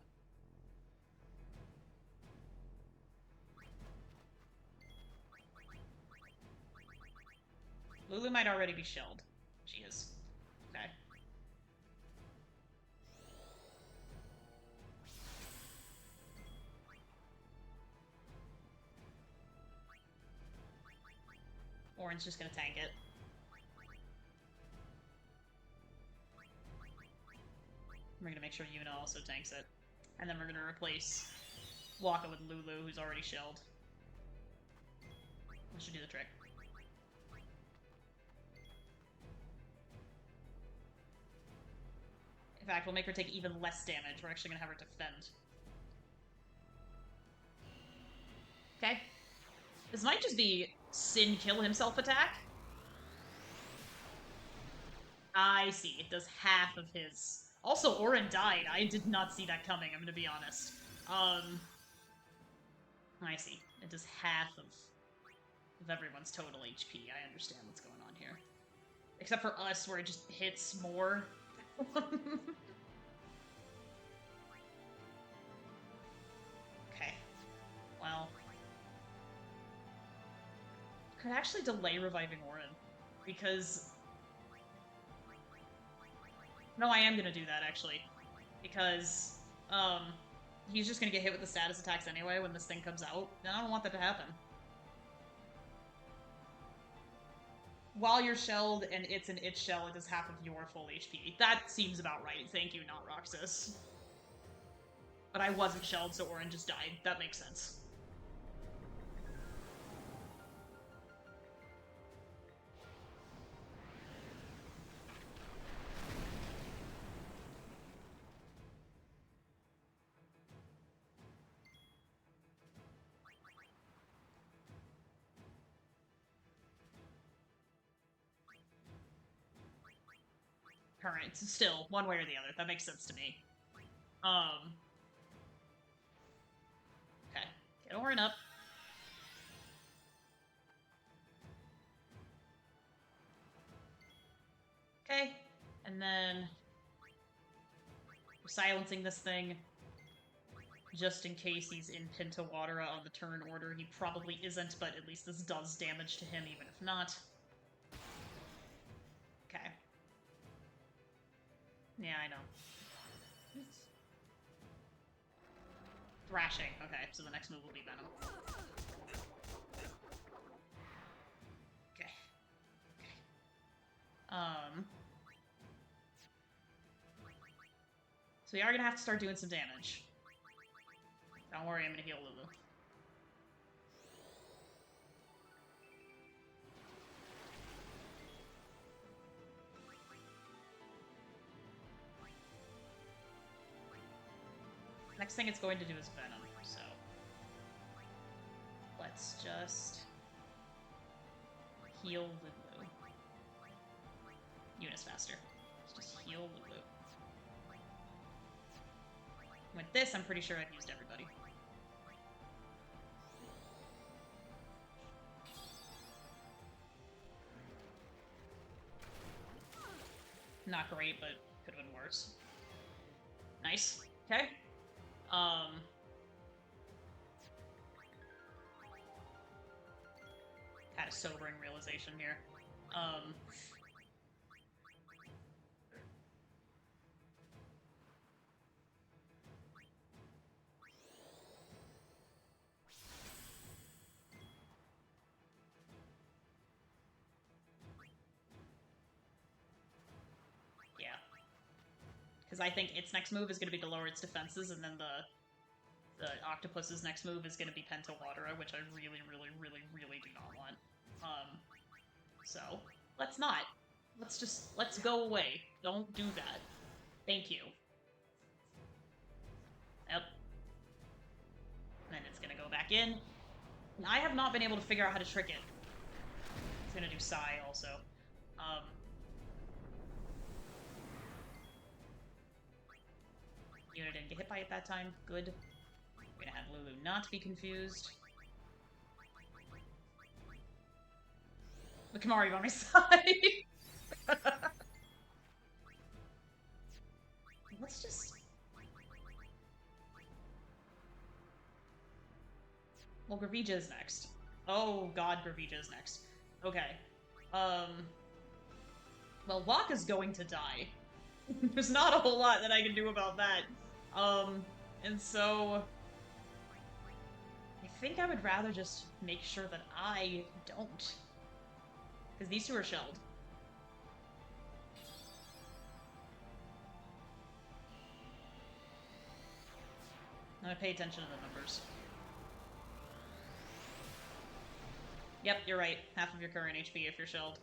Lulu might already be shelled. She is. Okay. Orin's just gonna tank it. We're gonna make sure Yuna also tanks it. And then we're gonna replace Waka with Lulu, who's already shelled. That should do the trick. In fact, we'll make her take even less damage. We're actually gonna have her defend. Okay. This might just be Sin kill himself attack. I see. It does half of his... Also, Orin died. I did not see that coming, I'm gonna be honest. I see. It does half of everyone's total HP. I understand what's going on here. Except for us, where it just hits more. Okay. Well... Could actually delay reviving Orin, because... No, I am gonna do that, actually. Because, he's just gonna get hit with the status attacks anyway when this thing comes out. And I don't want that to happen. While you're shelled and it's an it shell, it does half of your full HP. That seems about right. Thank you, not Roxas. But I wasn't shelled, so Orin just died. That makes sense. Current. Still, one way or the other. That makes sense to me. Okay. Get Orin up. Okay. And then we're silencing this thing just in case he's in Pinta Watera on the turn order. He probably isn't, but at least this does damage to him even if not. Okay. Yeah, I know. Thrashing. Okay, so the next move will be Venom. Okay. Okay. So we are gonna have to start doing some damage. Don't worry, I'm gonna heal Lulu. Next thing it's going to do is Venom, so let's just heal Lulu. Eunice faster. Let's just heal Lulu. With this, I'm pretty sure I've used everybody. Not great, but could have been worse. Nice. Okay. Had a sobering realization here. Yeah. Because I think its next move is going to be to lower its defenses, and then the octopus's next move is going to be Pinta Watera, which I really, really, really, really do not want. So, let's not. Let's go away. Don't do that. Thank you. Yep. And then it's going to go back in. And I have not been able to figure out how to trick it. It's going to do Psy also. Unit didn't get hit by it that time. Good. We're gonna have Lulu not be confused. With Kamari by my side. Let's just... Well, Gravija is next. Oh god, Gravija is next. Okay. Well, Waka's going to die. There's not a whole lot that I can do about that. And so... I think I would rather just make sure that I don't. Because these two are shelled. I'm gonna pay attention to the numbers. Yep, you're right. Half of your current HP if you're shelled.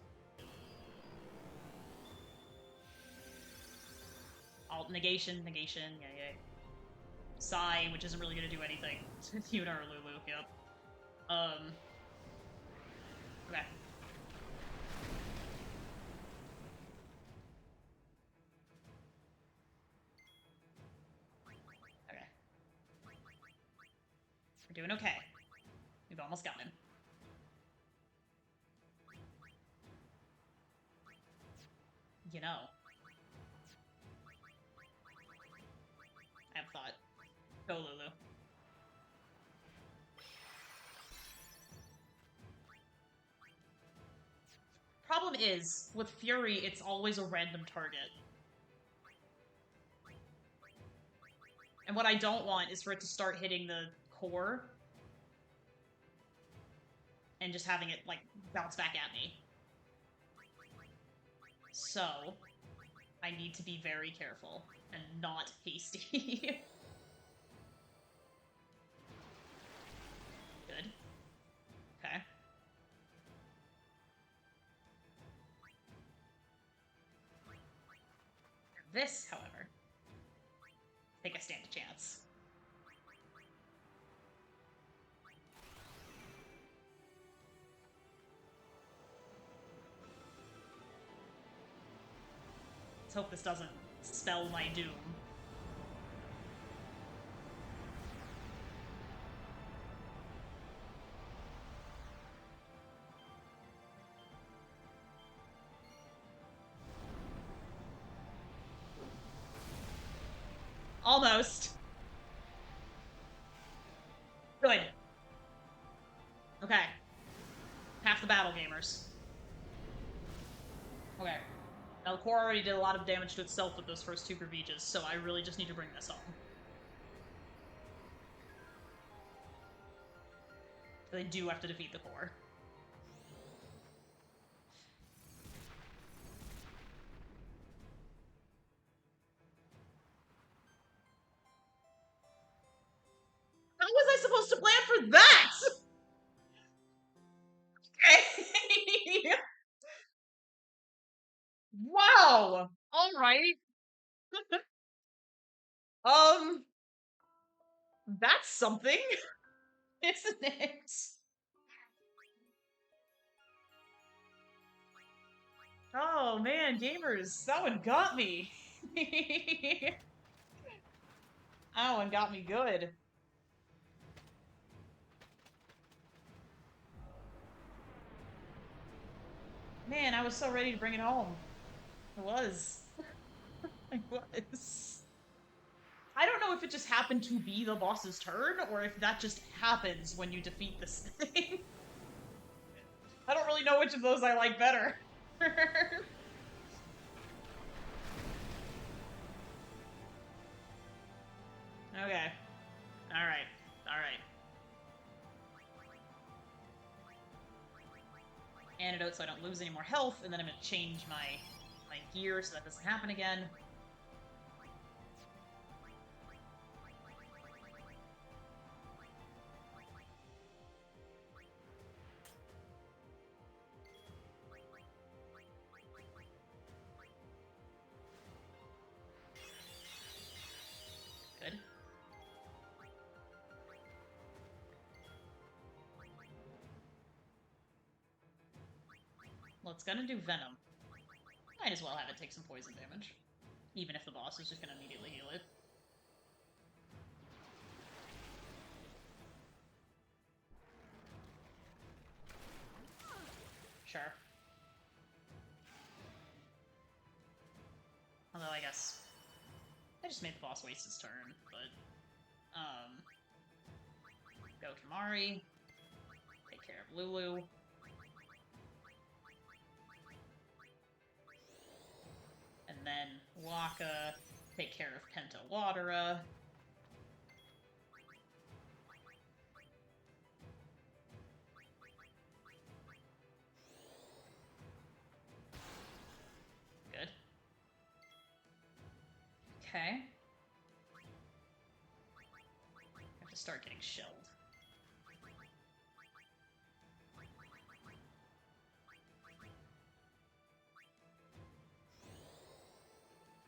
Alt negation, yeah. Psy, which isn't really gonna do anything. Yuna or Lulu, yep. Okay. Okay. We're doing okay. We've almost got him. You know. I have thought. Go, Lulu. Problem is, with Fury, it's always a random target. And what I don't want is for it to start hitting the core and just having it, like, bounce back at me. So, I need to be very careful and not hasty. Good. Okay. This, however, I think I stand a chance. Let's hope this doesn't spell my doom. Almost. Good. Okay. Half the battle, gamers. Okay. Now, the core already did a lot of damage to itself with those first 2 Graviges, so I really just need to bring this home. So they do have to defeat the core. How was I supposed to plan for that? Okay. Wow. All right. That's something, isn't it? Oh man, gamers, that one got me. That one got me good. Man, I was so ready to bring it home. I was. I was. I don't know if it just happened to be the boss's turn, or if that just happens when you defeat this thing. I don't really know which of those I like better. Okay. Alright. Alright. Antidote so I don't lose any more health, and then I'm gonna change my gear so that doesn't happen again. Good. Well, it's gonna do Venom. Might as well have it take some poison damage. Even if the boss is just gonna immediately heal it. Sure. Although, I guess... I just made the boss waste his turn, but... Go Tamari. Take care of Lulu. And then Waka, take care of Penta Wadera. Good. Okay. I have to start getting shelled.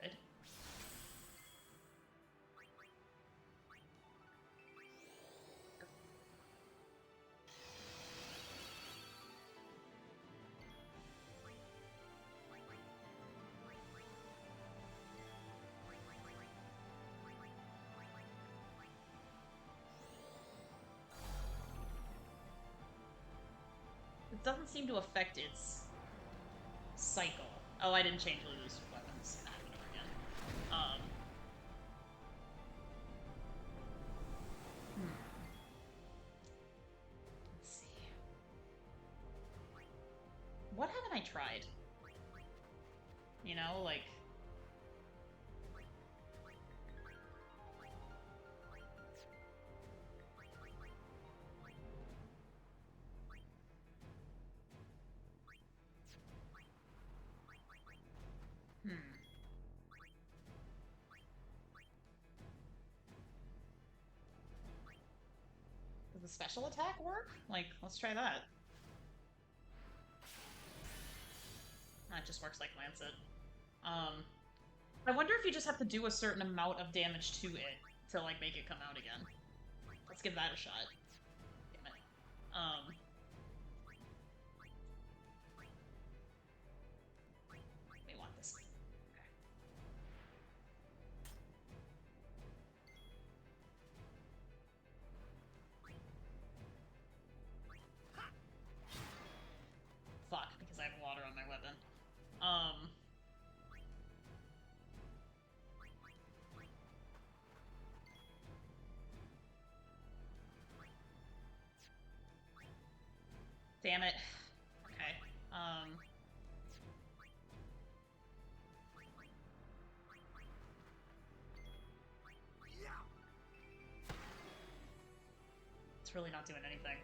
Good. It doesn't seem to affect its cycle. Oh, I didn't change Lulu's weapons. Nah, whatever again. Let's see. What haven't I tried? You know, like... the special attack work? Like, let's try that. That just works like Lancet. I wonder if you just have to do a certain amount of damage to it to, like, make it come out again. Let's give that a shot. Damn it. We want this. Okay. Fuck, because I have water on my weapon. Damn it. Okay. It's really not doing anything.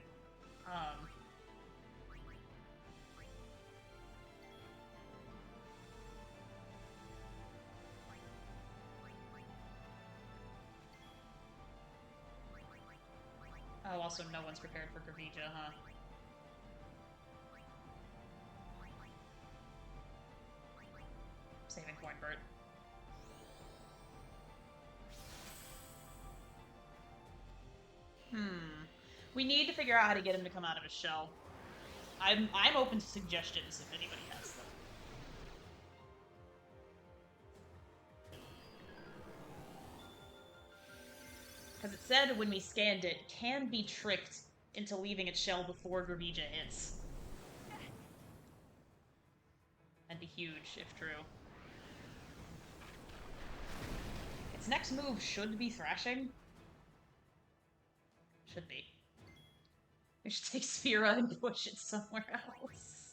Oh, also no one's prepared for Gravija, huh? Saving point, Bert. We need to figure out how to get him to come out of his shell. I'm open to suggestions if anybody has them. Because it said when we scanned it, can be tricked into leaving its shell before Gravija hits. That'd be huge, if true. Its next move should be thrashing. Should be. We should take Sphera and push it somewhere else.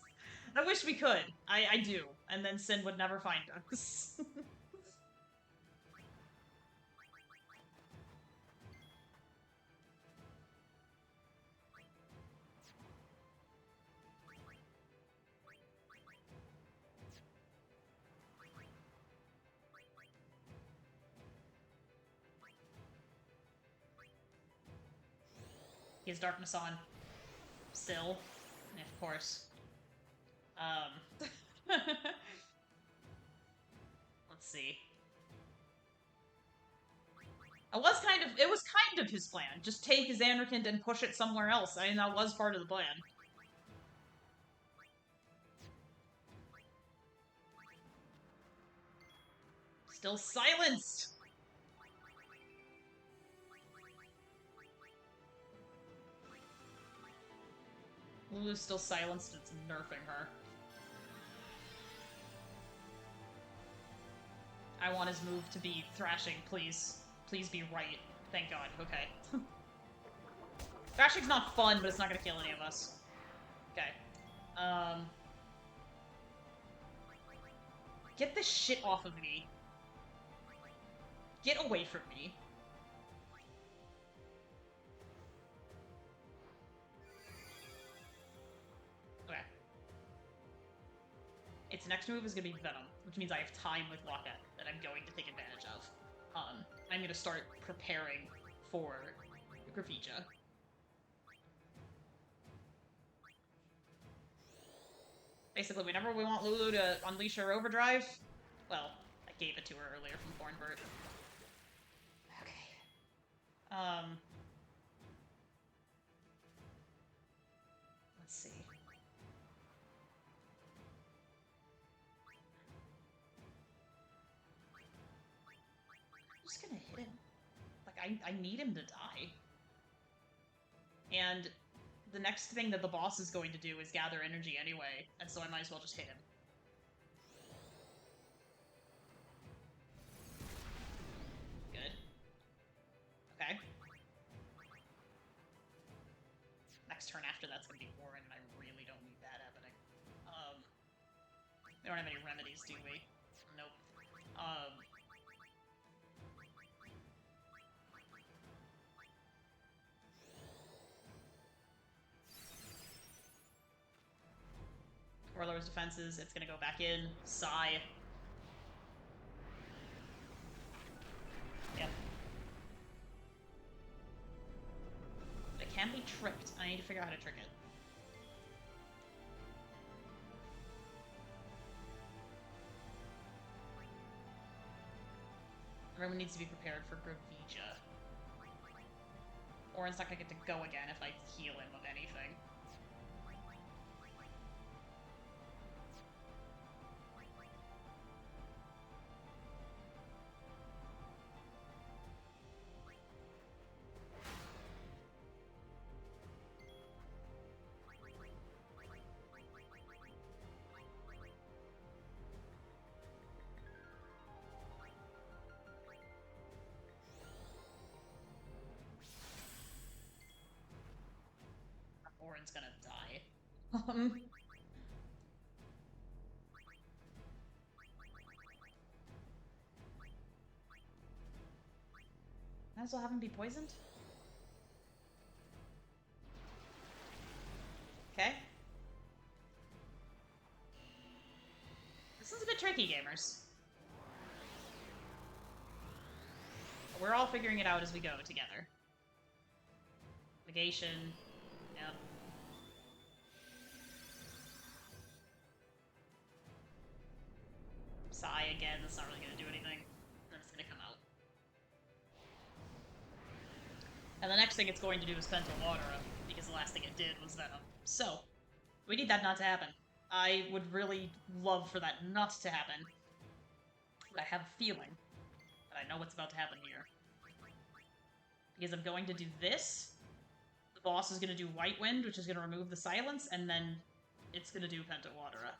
I wish we could. I do. And then Sin would never find us. He has Darkness on. Sylle. And of course. Let's see. It was kind of his plan. Just take his Zanarkand and push it somewhere else. I mean, that was part of the plan. Still silenced! Lulu's still silenced, it's nerfing her. I want his move to be thrashing, please. Please be right. Thank God, okay. Thrashing's not fun, but it's not gonna kill any of us. Okay. Get this shit off of me. Get away from me. Okay. Its next move is gonna be Venom, which means I have time with Lockout that I'm going to take advantage of. I'm gonna start preparing for Gravija. Basically, whenever we want Lulu to unleash her overdrive, well, I gave it to her earlier from Thornbird. Okay. Let's see. I'm just gonna hit him. Like, I need him to die. And the next thing that the boss is going to do is gather energy anyway, and so I might as well just hit him. Good. Okay. Next turn after that's gonna be Warren, and I really don't need that happening. We don't have any remedies, do we? Nope. Warlord's defenses, it's gonna go back in. Sigh. Yep. can be tricked. I need to figure out how to trick it. Everyone needs to be prepared for Gravija. Orin's not gonna get to go again if I heal him of anything. Orin's gonna die. Might as well have him be poisoned. Okay. This is a bit tricky, gamers. We're all figuring it out as we go together. Negation. Yep. Sigh again, that's not really gonna do anything. Then it's gonna come out. And the next thing it's going to do is Penta Water up, because the last thing it did was Venom. So, we need that not to happen. I would really love for that not to happen. But I have a feeling that I know what's about to happen here. Because I'm going to do this. The boss is going to do White Wind, which is going to remove the silence, and then it's going to do Penta Water up.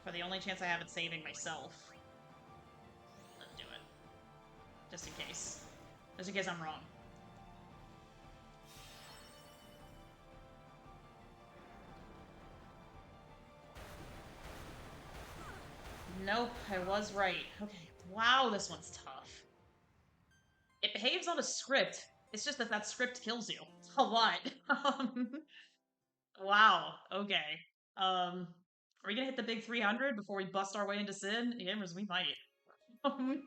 For the only chance I have at saving myself. Let's do it. Just in case. Just in case I'm wrong. Nope, I was right. Okay, wow, this one's tough. It behaves on a script. It's just that that script kills you. A lot. Wow, okay. Are we gonna hit the big 300 before we bust our way into Sin? Gamers, we might. The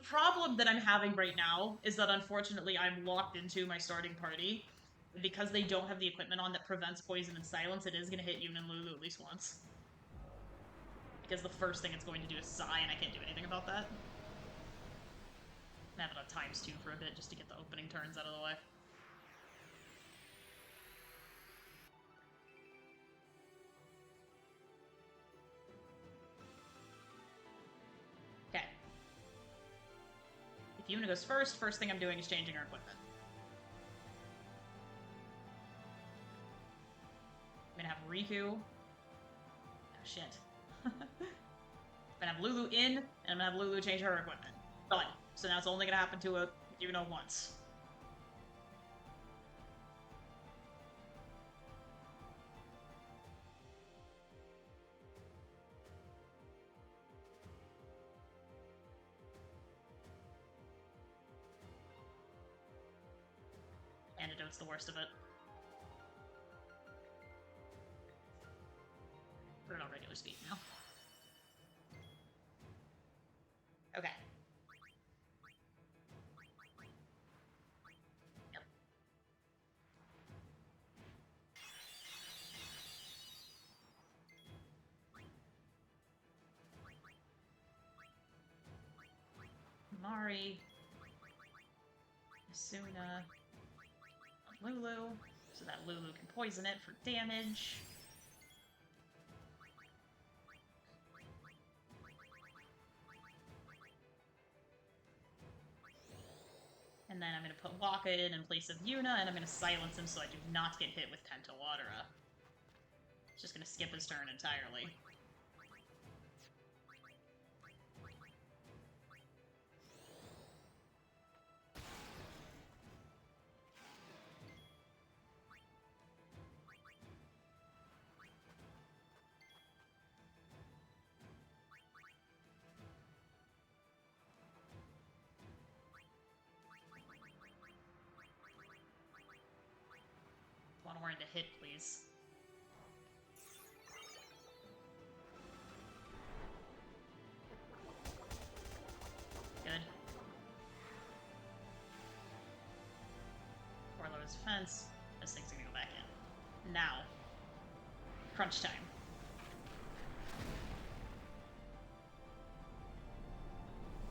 problem that I'm having right now is that unfortunately I'm locked into my starting party. Because they don't have the equipment on that prevents poison and silence, it is gonna hit Yuna and Lulu at least once. Because the first thing it's going to do is sigh, and I can't do anything about that. I'm having a ×2 for a bit just to get the opening turns out of the way. Okay. If Yuna goes first thing I'm doing is changing her equipment. I'm gonna have Riku. Oh shit. I'm gonna have Lulu in, and I'm gonna have Lulu change her equipment. Done. So now it's only gonna happen to Yuna once. Antidote's the worst of it. Put it on regular speed now. Okay. Yep. Mari. Asuna. Lulu. So that Lulu can poison it for damage. And then I'm going to put Waka in place of Yuna, and I'm going to silence him so I do not get hit with Penta Water. It's just going to skip his turn entirely. more into hit, please. Good. 4 lowers defense. This thing's gonna go back in. Now. Crunch time.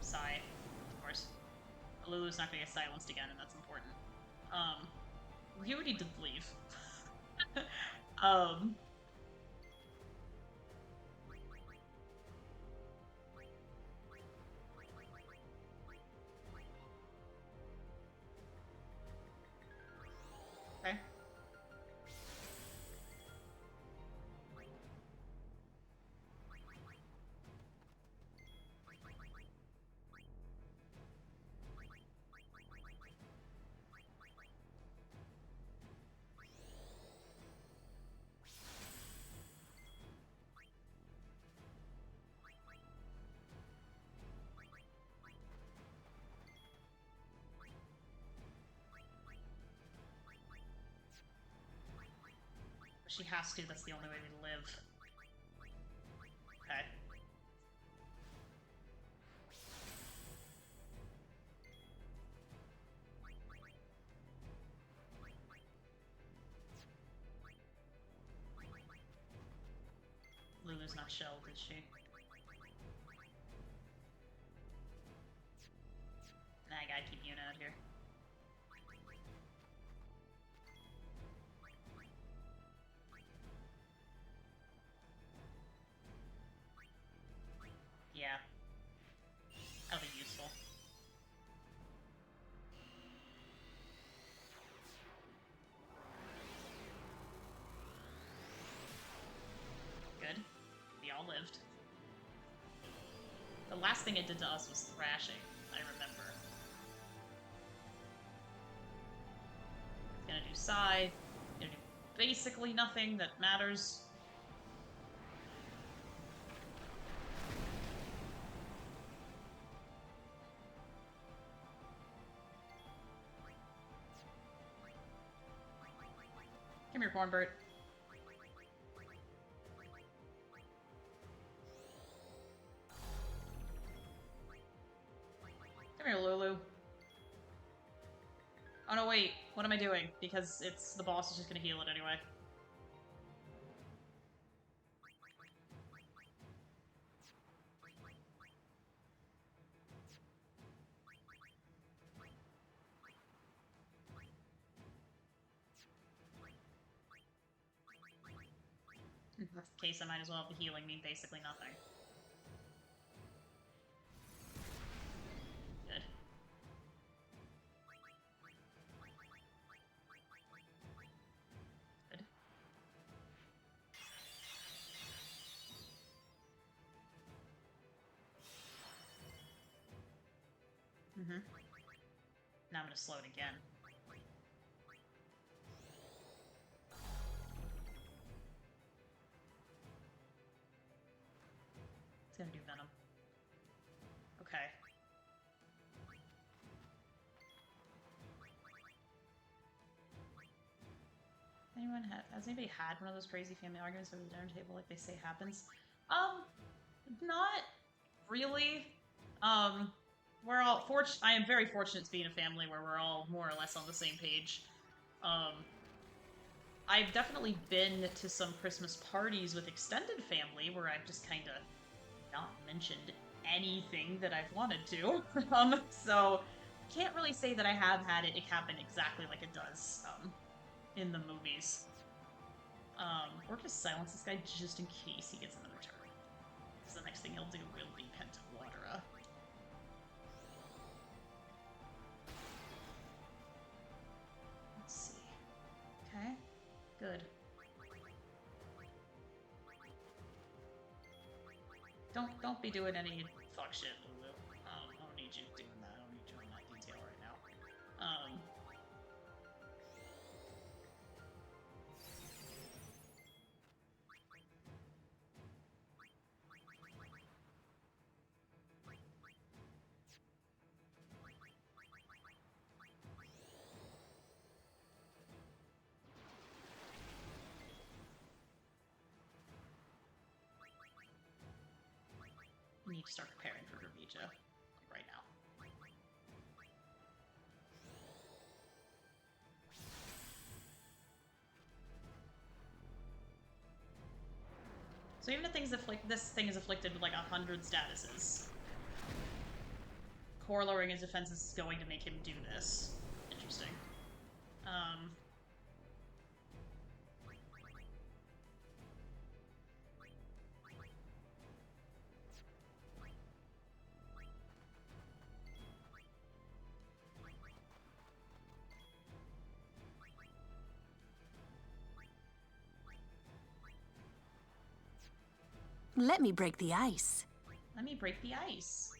Sigh. Of course. Lulu's not gonna get silenced again, and that's important. You need to leave. Okay. She has to, that's the only way we live. Okay. Lulu's not shelled, is she? Nah, I gotta keep Yuna out here. Yeah. That'll be useful. Good. We all lived. The last thing it did to us was thrashing, I remember. It's gonna do Psy. Gonna do basically nothing that matters. Come here, Cornbird. Come here, Lulu. Oh no, wait. What am I doing? Because it's the boss is just gonna heal it anyway. In that case, I might as well have the healing mean basically nothing. Good. Good. Now I'm gonna slow it again. Gonna do Venom. Okay. Has anybody had one of those crazy family arguments over the dinner table like they say happens? Not really. We're all I am very fortunate to be in a family where we're all more or less on the same page. I've definitely been to some Christmas parties with extended family where I've just kind of not mentioned anything that I've wanted to. So can't really say that I have had it happen exactly like it does in the movies. We're gonna silence this guy just in case he gets another turn. Because the next thing he'll do will be Pentawater. Let's see. Okay, good. Don't be doing any fuck shit, Lulu. I don't need you doing that. I don't need you in that detail right now. need to start preparing for Vermija right now. So even if this thing is afflicted with like 100 statuses, core lowering his defenses is going to make him do this. Interesting. Let me break the ice. Let me break the ice.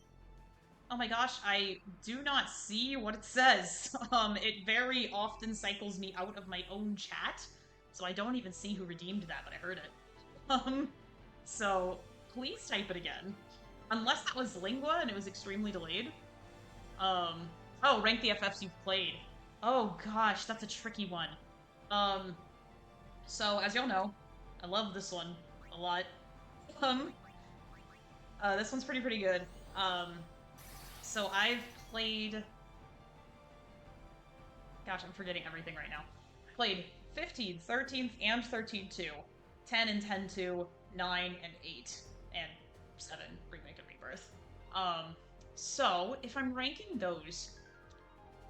Oh my gosh, I do not see what it says. It very often cycles me out of my own chat, so I don't even see who redeemed that, but I heard it. So please type it again. Unless that was Lingua and it was extremely delayed. Oh, rank the FFs you've played. Oh gosh, that's a tricky one. So as y'all know, I love this one a lot. This one's pretty good. So I've played... Gosh, I'm forgetting everything right now. Played 15th, 13th, and 13-2. 10 and 10-2, 9 and 8, and 7, Remake and Rebirth. So, if I'm ranking those,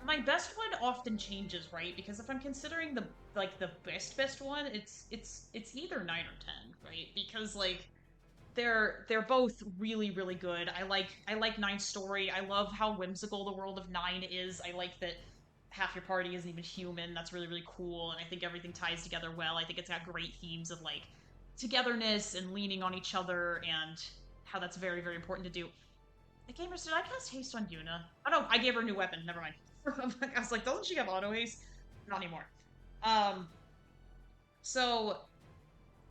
my best one often changes, right? Because if I'm considering the best one, it's either 9 or 10, right? Because, like, they're both really good. I like 9's story. I love how whimsical the world of 9 is. I like that half your party isn't even human. That's really cool, and I think everything ties together well. I think it's got great themes of like togetherness and leaning on each other, and how that's very important to do. The gamers, did I cast haste on Yuna? Oh no, I gave her a new weapon. Never mind. I was like, doesn't she have auto haste? Not anymore. So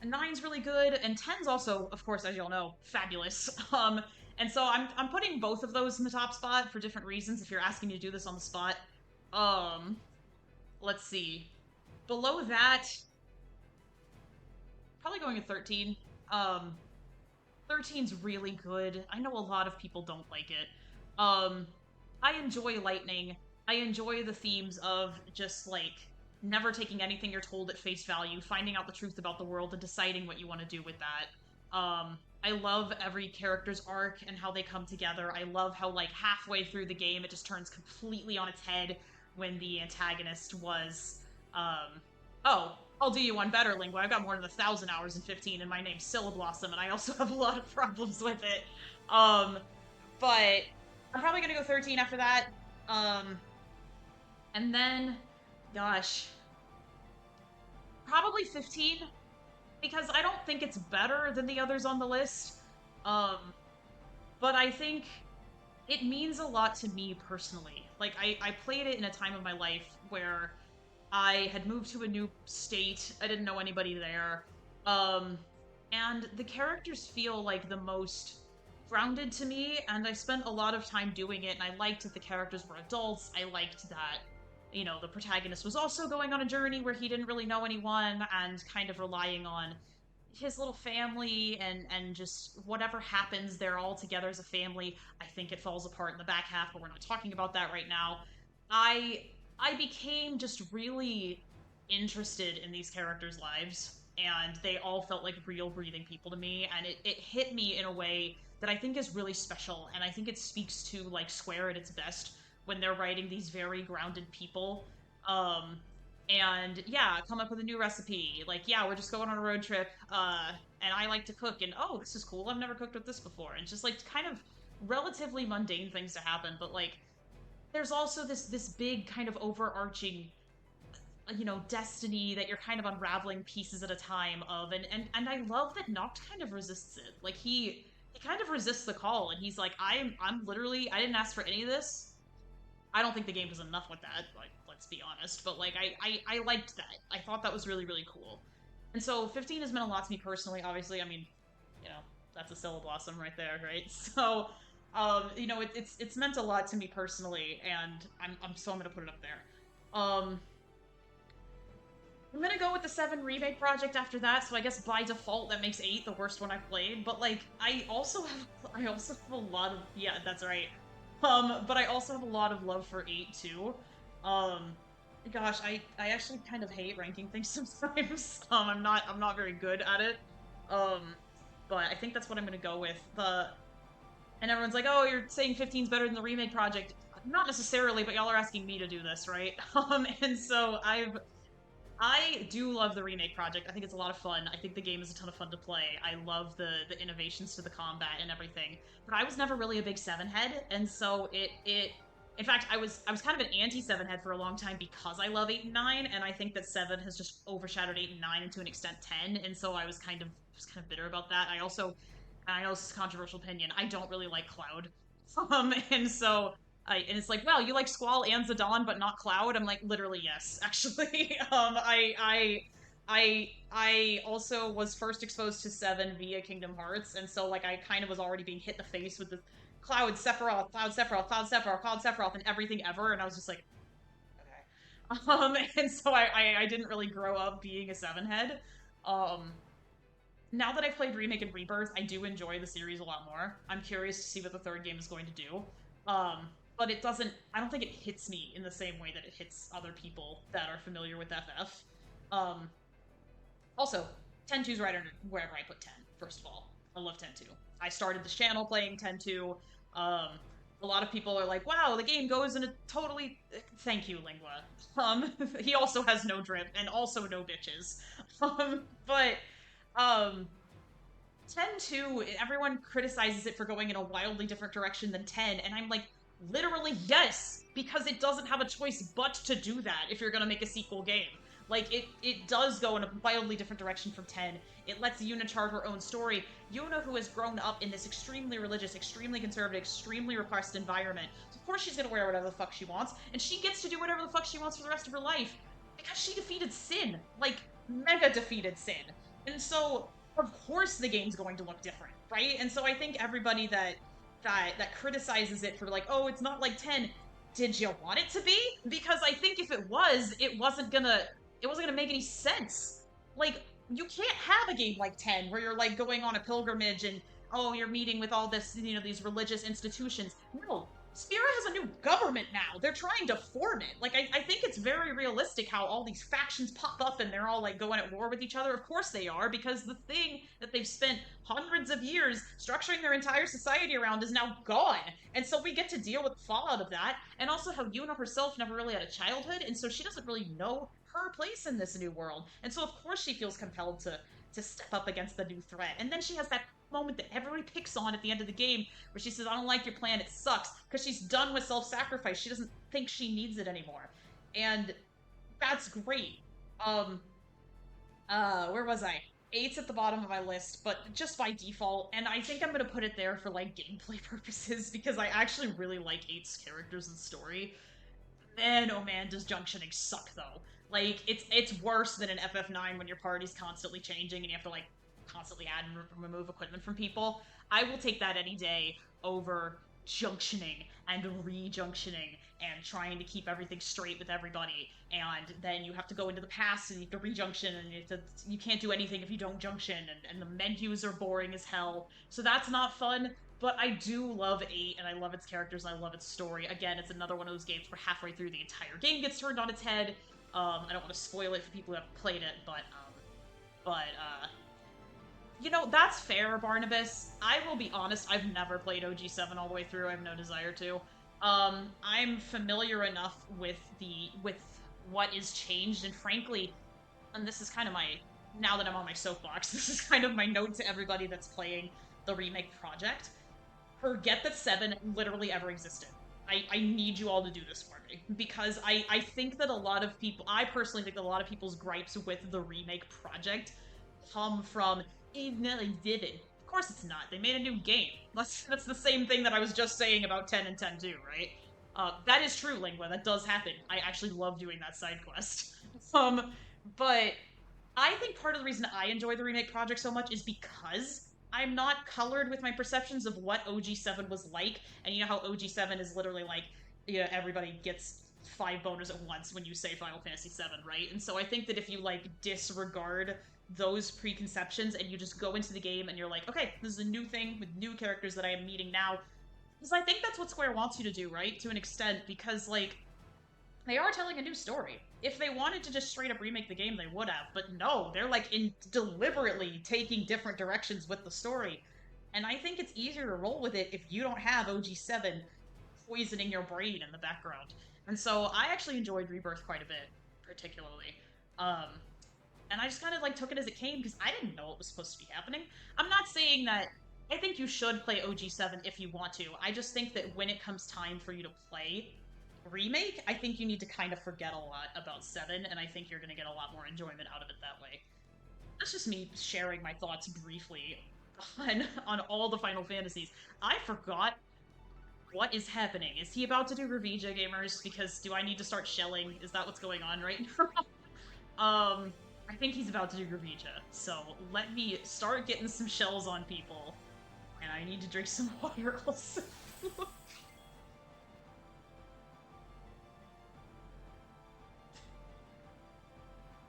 9's really good, and 10's also, of course, as y'all know, fabulous. And so I'm putting both of those in the top spot for different reasons, if you're asking me to do this on the spot. Let's see. Below that, probably going to 13. 13's really good. I know a lot of people don't like it. I enjoy Lightning. I enjoy the themes of just, like, never taking anything you're told at face value, finding out the truth about the world, and deciding what you want to do with that. I love every character's arc and how they come together. I love how, like, halfway through the game, it just turns completely on its head when the antagonist was, oh, I'll do you one better, Lingua. I've got more than 1,000 hours in 15, and my name's Sylleblossom, and I also have a lot of problems with it. But I'm probably gonna go 13 after that. And then, gosh, probably 15, because I don't think it's better than the others on the list. But I think it means a lot to me personally. Like, I played it in a time of my life where I had moved to a new state, I didn't know anybody there, and the characters feel like the most grounded to me, and I spent a lot of time doing it, and I liked that the characters were adults. I liked that, you know, the protagonist was also going on a journey where he didn't really know anyone, and kind of relying on his little family, and just whatever happens, they're all together as a family. I think it falls apart in the back half, but we're not talking about that right now. I became just really interested in these characters' lives, and they all felt like real breathing people to me, and it hit me in a way that I think is really special, and I think it speaks to, like, Square at its best when they're writing these very grounded people. And yeah, come up with a new recipe. Like, yeah, we're just going on a road trip, and I like to cook, and oh, this is cool, I've never cooked with this before. And just, like, kind of relatively mundane things to happen, but, like, there's also this big kind of overarching, you know, destiny that you're kind of unraveling pieces at a time of, and I love that Noct kind of resists it. Like, he kind of resists the call, and he's like, I'm literally, I didn't ask for any of this. I don't think the game does enough with that, like, let's be honest, but, like, I liked that. I thought that was really cool. And so 15 has meant a lot to me personally, obviously. I mean, you know, that's a Sylleblossom right there, right? So, you know, it's meant a lot to me personally, and I'm gonna put it up there. I'm gonna go with the 7 remake project after that, so I guess by default that makes 8 the worst one I've played, but like, I also have a lot of, yeah, that's right. But I also have a lot of love for 8 too. Gosh, I actually kind of hate ranking things sometimes. I'm not very good at it. But I think that's what I'm gonna go with. And everyone's like, oh, you're saying 15's better than the remake project. Not necessarily, but y'all are asking me to do this, right? And so I do love the remake project. I think it's a lot of fun. I think the game is a ton of fun to play. I love the innovations to the combat and everything. But I was never really a big 7 head, and so in fact, I was kind of an anti 7 head for a long time because I love 8 and 9, and I think that 7 has just overshadowed 8 and 9, and to an extent 10, and so I was kind of bitter about that. I also, I know this is a controversial opinion, I don't really like Cloud. And so and it's like, well, you like Squall and Zidane, but not Cloud. I'm like, literally, yes, actually. I also was first exposed to 7 via Kingdom Hearts, and so like I kind of was already being hit in the face with the Cloud, Sephiroth, Cloud, Sephiroth, Cloud, Sephiroth, Cloud, Sephiroth, and everything ever, and I was just like, okay. And so I didn't really grow up being a 7 head. Now that I've played Remake and Rebirth, I do enjoy the series a lot more. I'm curious to see what the 3rd game is going to do. But it doesn't, I don't think it hits me in the same way that it hits other people that are familiar with FF. Also, 10-2's right under wherever I put 10, first of all. I love 10-2. I started this channel playing 10-2. A lot of people are like, wow, the game goes in a totally... Thank you, Lingua. He also has no drip, and also no bitches. But 10-2, everyone criticizes it for going in a wildly different direction than 10, and I'm like, literally, yes! Because it doesn't have a choice but to do that if you're gonna make a sequel game. Like, it does go in a wildly different direction from 10. It lets Yuna chart her own story. Yuna, who has grown up in this extremely religious, extremely conservative, extremely repressed environment, of course she's gonna wear whatever the fuck she wants, and she gets to do whatever the fuck she wants for the rest of her life. Because she defeated Sin. Like, mega defeated Sin. And so, of course the game's going to look different, right? And so I think everybody that criticizes it for like, oh, it's not like 10, did you want it to be? Because I think if it was, it wasn't gonna make any sense. Like, you can't have a game like 10 where you're like going on a pilgrimage and, oh, you're meeting with all this, you know, these religious institutions. No, Spira has a new government now. They're trying to form it. Like, I think it's very realistic how all these factions pop up and they're all, like, going at war with each other. Of course they are, because the thing that they've spent hundreds of years structuring their entire society around is now gone. And so we get to deal with the fallout of that. And also how Yuna herself never really had a childhood, and so she doesn't really know her place in this new world. And so of course she feels compelled to step up against the new threat. And then she has that moment that everybody picks on at the end of the game where she says, I don't like your plan, it sucks, because she's done with self-sacrifice. She doesn't think she needs it anymore. And that's great. Where was I? 8's at the bottom of my list, but just by default, and I think I'm gonna put it there for, like, gameplay purposes, because I actually really like 8's characters and story. Man, oh man, does junctioning suck, though. Like, it's worse than an FF9 when your party's constantly changing and you have to, like, constantly add and remove equipment from people. I will take that any day over junctioning and rejunctioning and trying to keep everything straight with everybody. And then you have to go into the past and you have to rejunction, and you can't do anything if you don't junction, and the menus are boring as hell. So that's not fun. But I do love 8, and I love its characters, and I love its story. Again, it's another one of those games where halfway through the entire game gets turned on its head. I don't want to spoil it for people who haven't played it, but you know, that's fair, Barnabas. I will be honest, I've never played OG7 all the way through. I have no desire to. I'm familiar enough with what is changed, and frankly, and this is kind of my, now that I'm on my soapbox, this is kind of my note to everybody that's playing the remake project. Forget that 7 literally ever existed. I need you all to do this for me, because I think that a lot of people, I personally think that a lot of people's gripes with the remake project come from, no, they didn't. Of course it's not. They made a new game. That's the same thing that I was just saying about 10 and 10-2, right? That is true, Lingua. That does happen. I actually love doing that side quest. But I think part of the reason I enjoy the remake project so much is because I'm not colored with my perceptions of what OG7 was like, and you know how OG7 is literally like, you know, everybody gets 5 boners at once when you say Final Fantasy VII, right? And so I think that if you, like, disregard those preconceptions and you just go into the game and you're like, okay, this is a new thing with new characters that I am meeting now, because I think that's what Square wants you to do, right? To an extent, because, like, they are telling a new story. If they wanted to just straight up remake the game, they would have, but no, they're, like, deliberately taking different directions with the story. And I think it's easier to roll with it if you don't have OG7 poisoning your brain in the background. And so I actually enjoyed Rebirth quite a bit, particularly. And I just kind of, like, took it as it came, because I didn't know it was supposed to be happening. I'm not saying that I think you should play OG7 if you want to. I just think that when it comes time for you to play Remake, I think you need to kind of forget a lot about 7, and I think you're going to get a lot more enjoyment out of it that way. That's just me sharing my thoughts briefly on all the Final Fantasies. I forgot what is happening. Is he about to do Revija, gamers? Because do I need to start shelling? Is that what's going on right now? I think he's about to do Revija, so let me start getting some shells on people. And I need to drink some water also.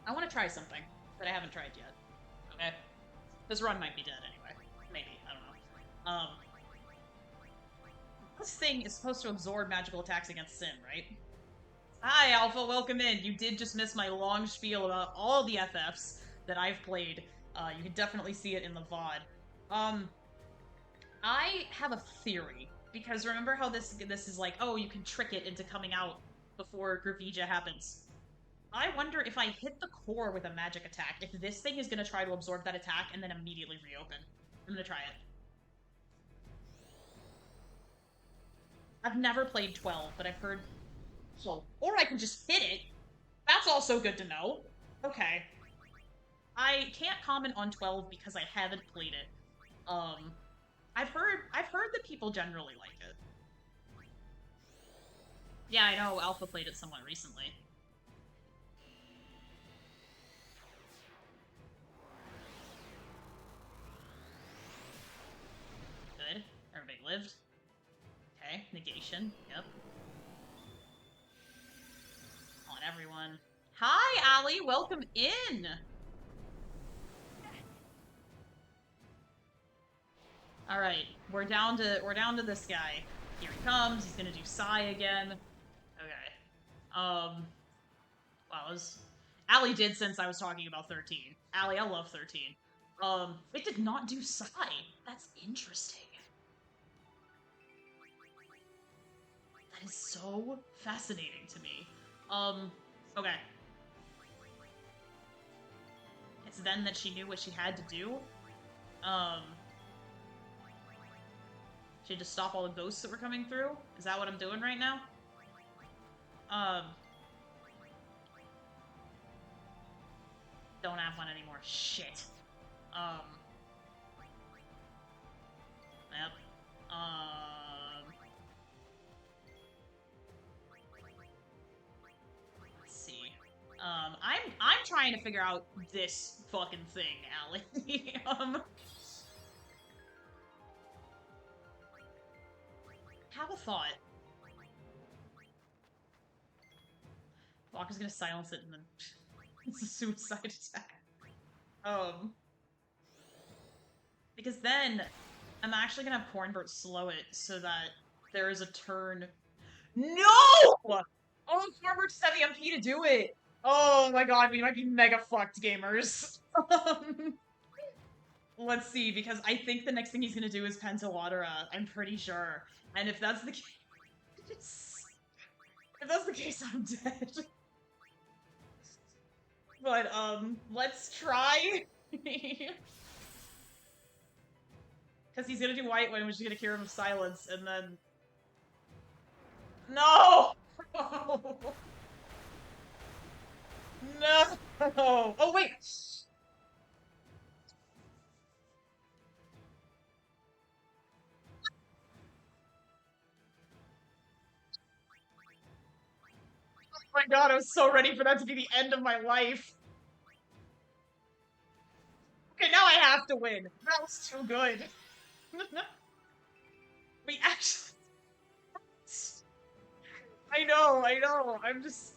I want to try something that I haven't tried yet. Okay? This run might be dead anyway. Maybe. I don't know. This thing is supposed to absorb magical attacks against Sin, right? Hi, Alpha, welcome in. You did just miss my long spiel about all the FFs that I've played. You can definitely see it in the VOD. I have a theory, because remember how this is like, oh, you can trick it into coming out before Revija happens. I wonder if I hit the core with a magic attack, if this thing is going to try to absorb that attack and then immediately reopen. I'm going to try it. I've never played 12, but I've heard... So, or I can just hit it. That's also good to know. Okay. I can't comment on 12 because I haven't played it. I've heard that people generally like it. Yeah, I know, Alpha played it somewhat recently. Good. Everybody lived. Okay, negation. Yep. Come on, everyone. Hi, Allie! Welcome in! Alright, we're down to this guy. Here he comes, he's gonna do Psy again. Okay. Wow, Allie did since I was talking about 13. Allie, I love 13. It did not do Psy. That's interesting. That is so fascinating to me. Okay. It's then that she knew what she had to do. She had to stop all the ghosts that were coming through? Is that what I'm doing right now? Don't have one anymore. Shit. Yep. Let's see. I'm trying to figure out this fucking thing, Allie. Have a thought. Walker's gonna silence it and then it's a suicide attack. Because then I'm actually gonna have Cornbert slow it so that there is a turn. No! Oh, Cornbert just had the MP to do it! Oh my god, we might be mega fucked, gamers. Let's see, because I think the next thing he's gonna do is Pentawatera. I'm pretty sure. And if that's the case... if that's the case, I'm dead. But, let's try. Because he's gonna do White Wind, which is gonna cure him of silence, and then... No! No! Oh, wait! Oh my god, I was so ready for that to be the end of my life. Okay, now I have to win. That was too good. We actually... I I know.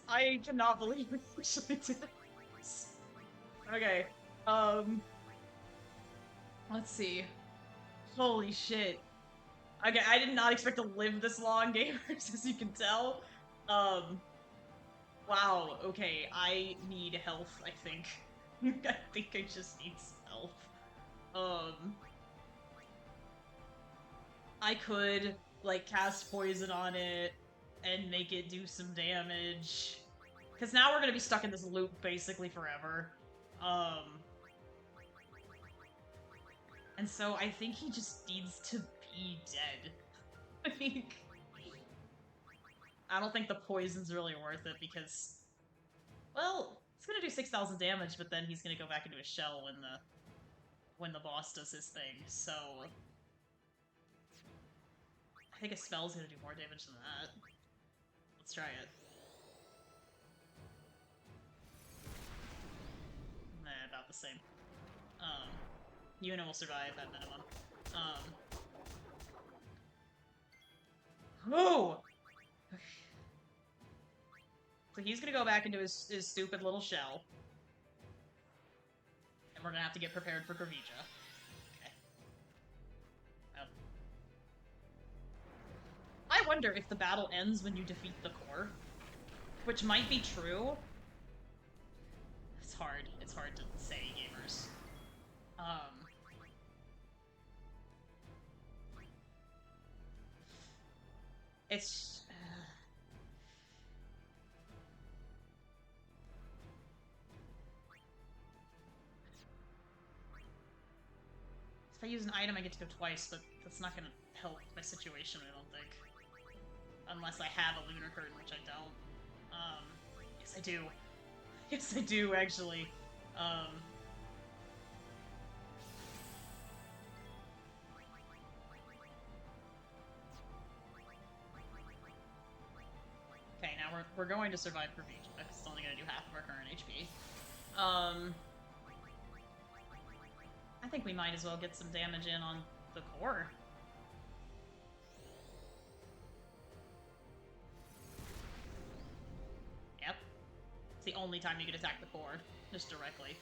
I cannot believe we actually did this. Okay. Let's see. Holy shit. Okay, I did not expect to live this long, gamers, as you can tell. Wow, okay, I need health, I think. I think I just need some health. I could, like, cast poison on it and make it do some damage. Because now we're gonna be stuck in this loop basically forever. And so I think he just needs to be dead. I think... I don't think the poison's really worth it because... Well, it's gonna do 6,000 damage, but then he's gonna go back into his shell when the boss does his thing, so... I think a spell's gonna do more damage than that. Let's try it. Nah, about the same. Yuna will survive at minimum. Oh! So he's gonna go back into his stupid little shell. And we're gonna have to get prepared for Gravija. Okay. I wonder if the battle ends when you defeat the core. Which might be true. It's hard. It's hard to say, gamers. It's... If I use an item, I get to go twice, but that's not gonna help my situation, I don't think. Unless I have a Lunar Curtain, which I don't. Yes I do. Yes I do, actually. Okay, now we're going to survive Gravija, because it's only gonna do half of our current HP. I think we might as well get some damage in on the core. Yep. It's the only time you can attack the core, just directly.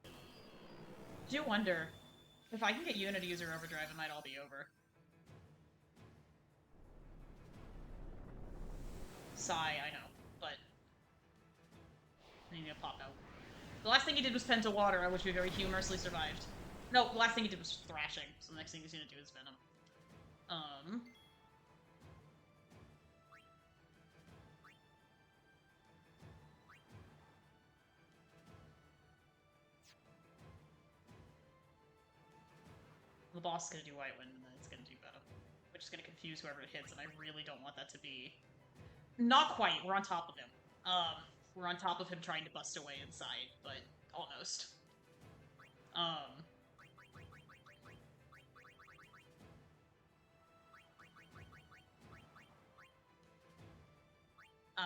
I do wonder, if I can get Yuna to use her Overdrive, it might all be over. Sigh, I know, but I need to pop out. The last thing he did was Penta Water, which we very humorously survived. No, the last thing he did was Thrashing, so the next thing he's gonna do is Venom. The boss is gonna do White Wind, and then it's gonna do Venom, which is gonna confuse whoever it hits, and I really don't want that to be... Not quite, we're on top of him. We're on top of him trying to bust away inside, but almost. I'm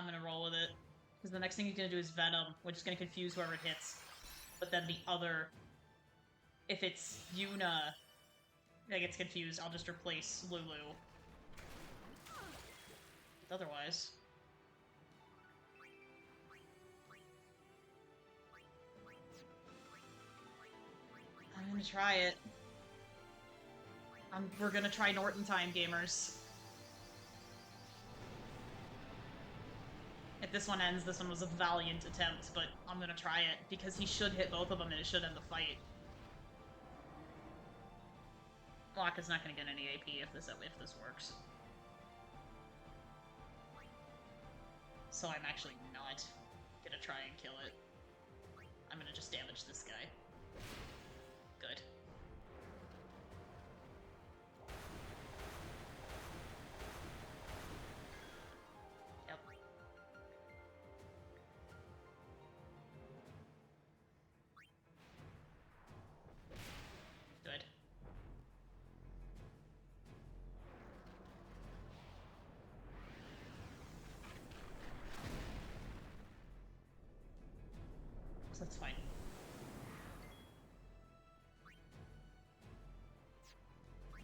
gonna roll with it. Because the next thing he's gonna do is Venom, which is gonna confuse whoever it hits. But then the other... If it's Yuna that gets confused, I'll just replace Lulu. Otherwise... I'm gonna try it. We're gonna try Norton time, gamers. If this one ends, this one was a valiant attempt, but I'm gonna try it, because he should hit both of them and it should end the fight. Locke is not gonna get any AP if this works. So I'm actually not gonna try and kill it. I'm gonna just damage this guy. Good. Yep. Good. So that's fine.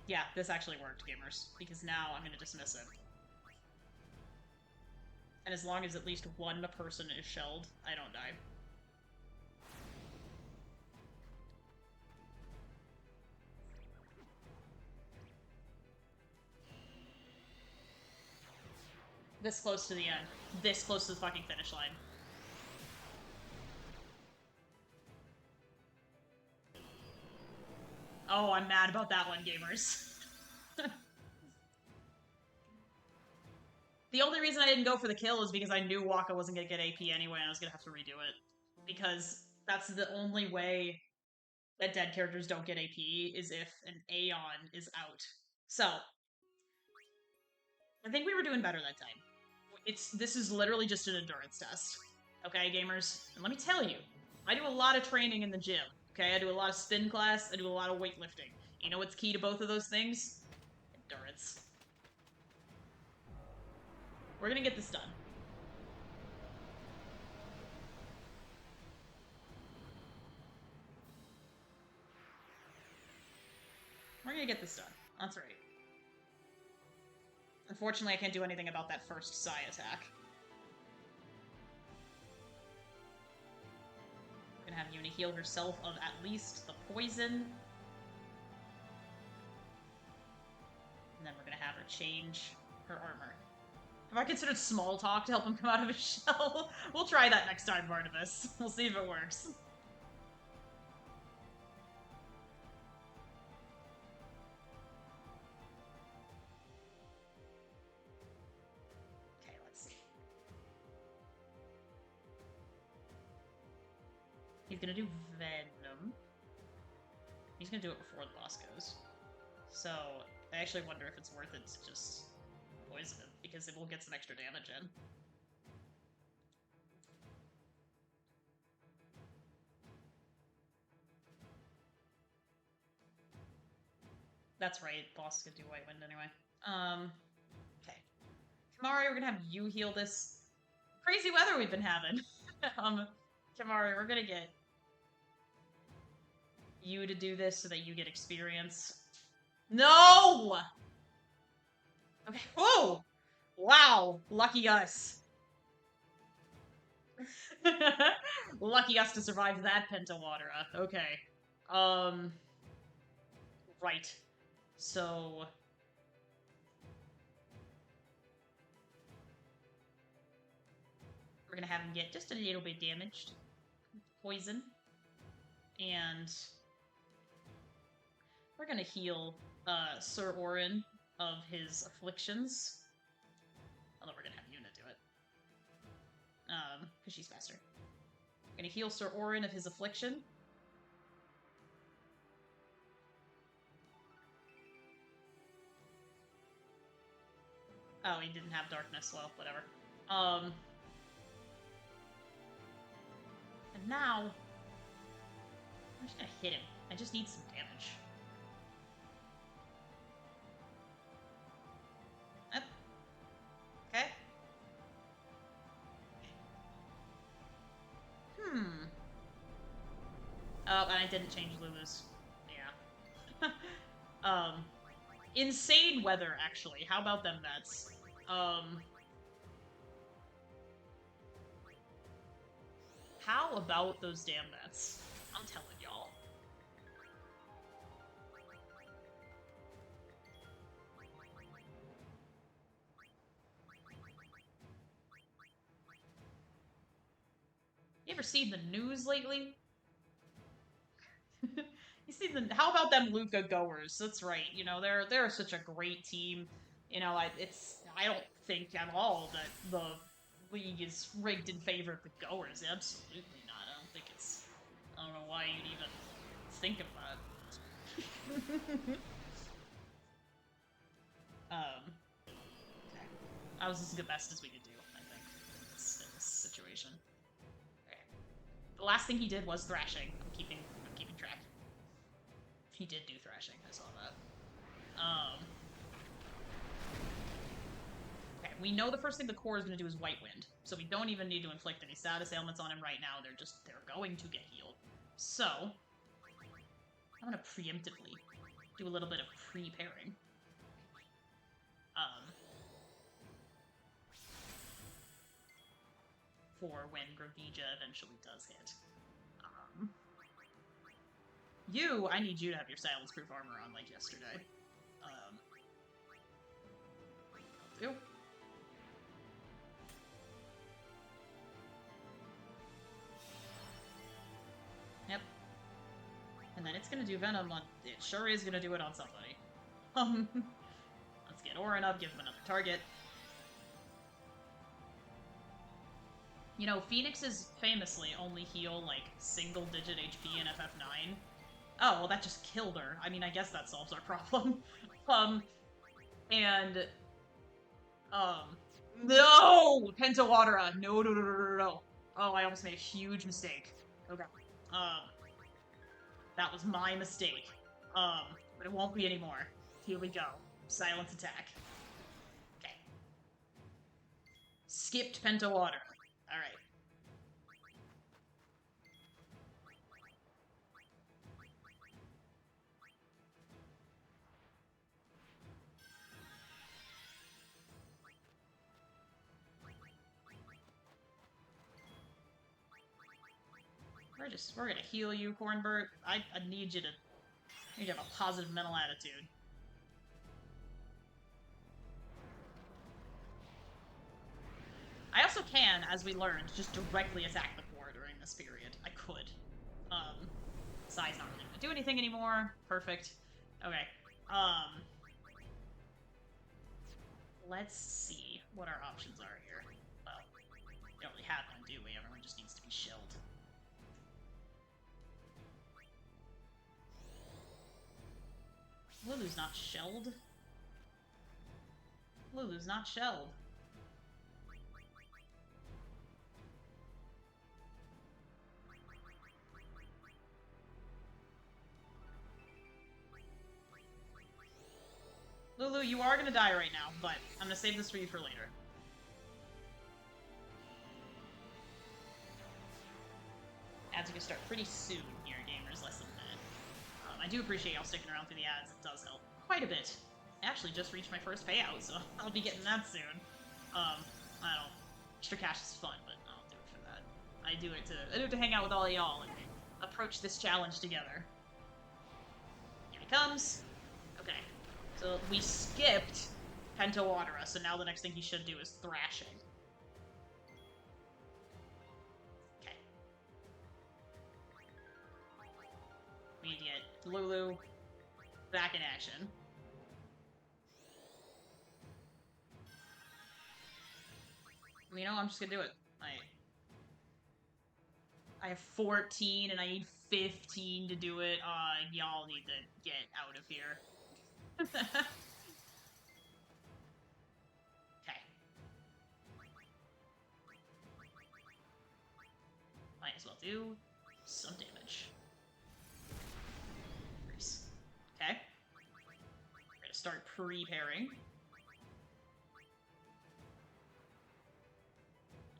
Yeah, this actually worked, gamers, because now I'm gonna dismiss it. And as long as at least one person is shelled, I don't die. This close to the end. This close to the fucking finish line. Oh, I'm mad about that one, gamers. The only reason I didn't go for the kill is because I knew Waka wasn't gonna get AP anyway, and I was gonna have to redo it. Because that's the only way that dead characters don't get AP, is if an Aeon is out. So, I think we were doing better that time. This is literally just an endurance test. Okay, gamers? And let me tell you, I do a lot of training in the gym. Okay, I do a lot of spin class, I do a lot of weightlifting. You know what's key to both of those things? Endurance. We're gonna get this done. We're gonna get this done. That's right. Unfortunately, I can't do anything about that first Psy attack. We're gonna have Uni heal herself of at least the poison. And then we're gonna have her change her armor. Have I considered small talk to help him come out of his shell? We'll try that next time, Barnabas. We'll see if it works. Okay, let's see. He's gonna do Venom. He's gonna do it before the boss goes. So, I actually wonder if it's worth it to just poison him, because it will get some extra damage in. That's right, boss is gonna do White Wind anyway. Okay. Kamari, we're gonna have you heal this crazy weather we've been having. Kamari, we're gonna get you to do this so that you get experience. No! Okay. Whoa! Wow! Lucky us. Lucky us to survive that Pentawatera. Okay. Right. So... we're gonna have him get just a little bit damaged. Poison. And... we're gonna heal Sir Orin of his afflictions. Although we're gonna have Yuna do it. Because she's faster. We're gonna heal Sir Orin of his affliction. Oh, he didn't have darkness. Well, whatever. And now... I'm just gonna hit him. I just need some damage. Okay. Oh, and I didn't change Lulu's. Yeah. Insane weather, actually. How about them Mets? How about those damn Mets? I'm telling y'all. You ever seen the news lately? You see how about them Luca goers? That's right. You know, they're such a great team. You know, I don't think at all that the league is rigged in favor of the goers. Absolutely not. I don't think it's... I don't know why you'd even think of that. Okay. That was just the best as we could do, I think, in this situation. Okay. The last thing he did was thrashing. I'm keeping track. He did do thrashing, I saw that. Okay, we know the first thing the core is going to do is White Wind, so we don't even need to inflict any status ailments on him right now. They're going to get healed. So, I'm going to preemptively do a little bit of preparing. For when Gravija eventually does hit. I need you to have your silence-proof armor on like yesterday. Do. Yep. And then it's gonna do Venom on... It sure is gonna do it on somebody. Let's get Orin up, give him another target. You know, Phoenixes famously only heal, like, single-digit HP in FF9. Oh, well that just killed her. I mean, I guess that solves our problem. No! Pentawatera! No, no, no, no, no, no. Oh, I almost made a huge mistake. Okay. That was my mistake. But it won't be anymore. Here we go. Silence attack. Okay. Skipped Pentawatera. Alright. We're gonna heal you, Cornbert. I need you to have a positive mental attitude. I also can, as we learned, just directly attack the core during this period. I could. Sai's not really gonna do anything anymore. Perfect. Okay. Let's see what our options are here. Well, we don't really have one, do we? Everyone just needs to be shelled. Lulu's not shelled. Lulu's not shelled. Lulu, you are gonna die right now, but I'm gonna save this for you for later. Ads are gonna start pretty soon here, gamers, less than a minute. I do appreciate y'all sticking around through the ads, it does help quite a bit. I actually just reached my first payout, so I'll be getting that soon. I don't... Extra cash is fun, but I don't do it for that. I do it to hang out with all y'all and approach this challenge together. Here he comes. Okay. So we skipped Pentawatera, so now the next thing he should do is Thrashing. Okay. We need to get Lulu back in action. You know, I'm just gonna do it. I have 14 and I need 15 to do it. Y'all need to get out of here. Okay. Might as well do some damage. Nice. Okay. We're gonna start preparing.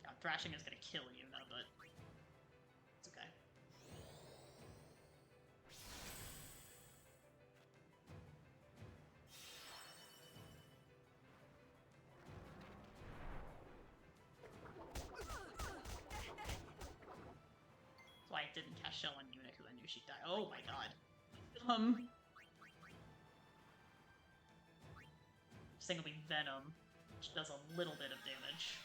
God, thrashing is gonna kill you now, but it's okay. That's why I didn't cast Shell on Yuna, because I knew she'd die. Oh my god. This thing will be Venom, which does a little bit of damage.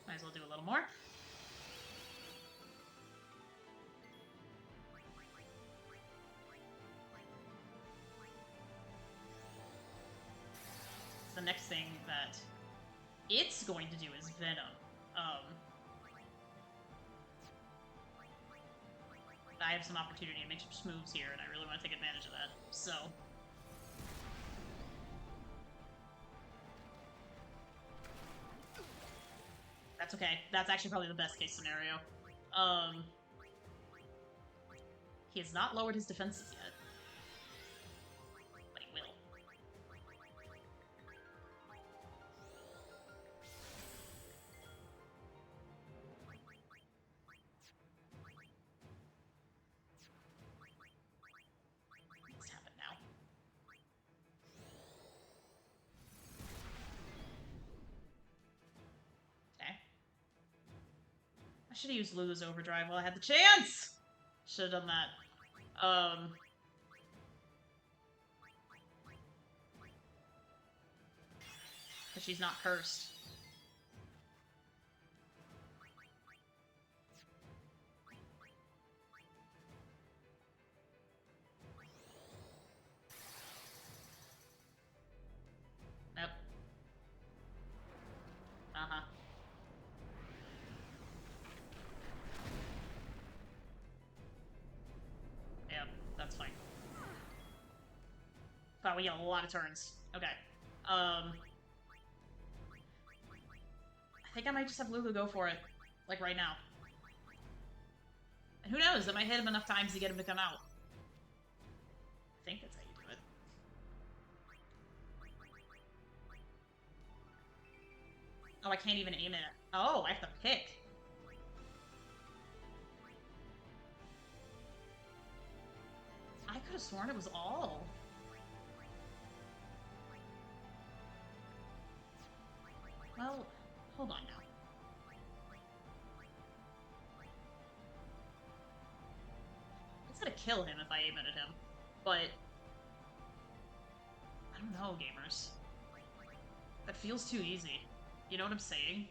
Might as well do a little more. The next thing that it's going to do is Venom. I have some opportunity to make some moves here, and I really want to take advantage of that, so... That's okay. That's actually probably the best case scenario. He has not lowered his defenses yet. But he will. should have used Lulu's Overdrive while I had the chance! Should have done that. But she's not cursed. Nope. Uh-huh. Yep, that's fine. Wow, we get a lot of turns. Okay. I think I might just have Lulu go for it. Like, right now. And who knows, I might hit him enough times to get him to come out. I think that's how you do it. Oh, I can't even aim it. Oh, I have to pick. I could have sworn it was all. Well, hold on now. It's gonna kill him if I aim it at him, but I don't know, gamers. That feels too easy. You know what I'm saying?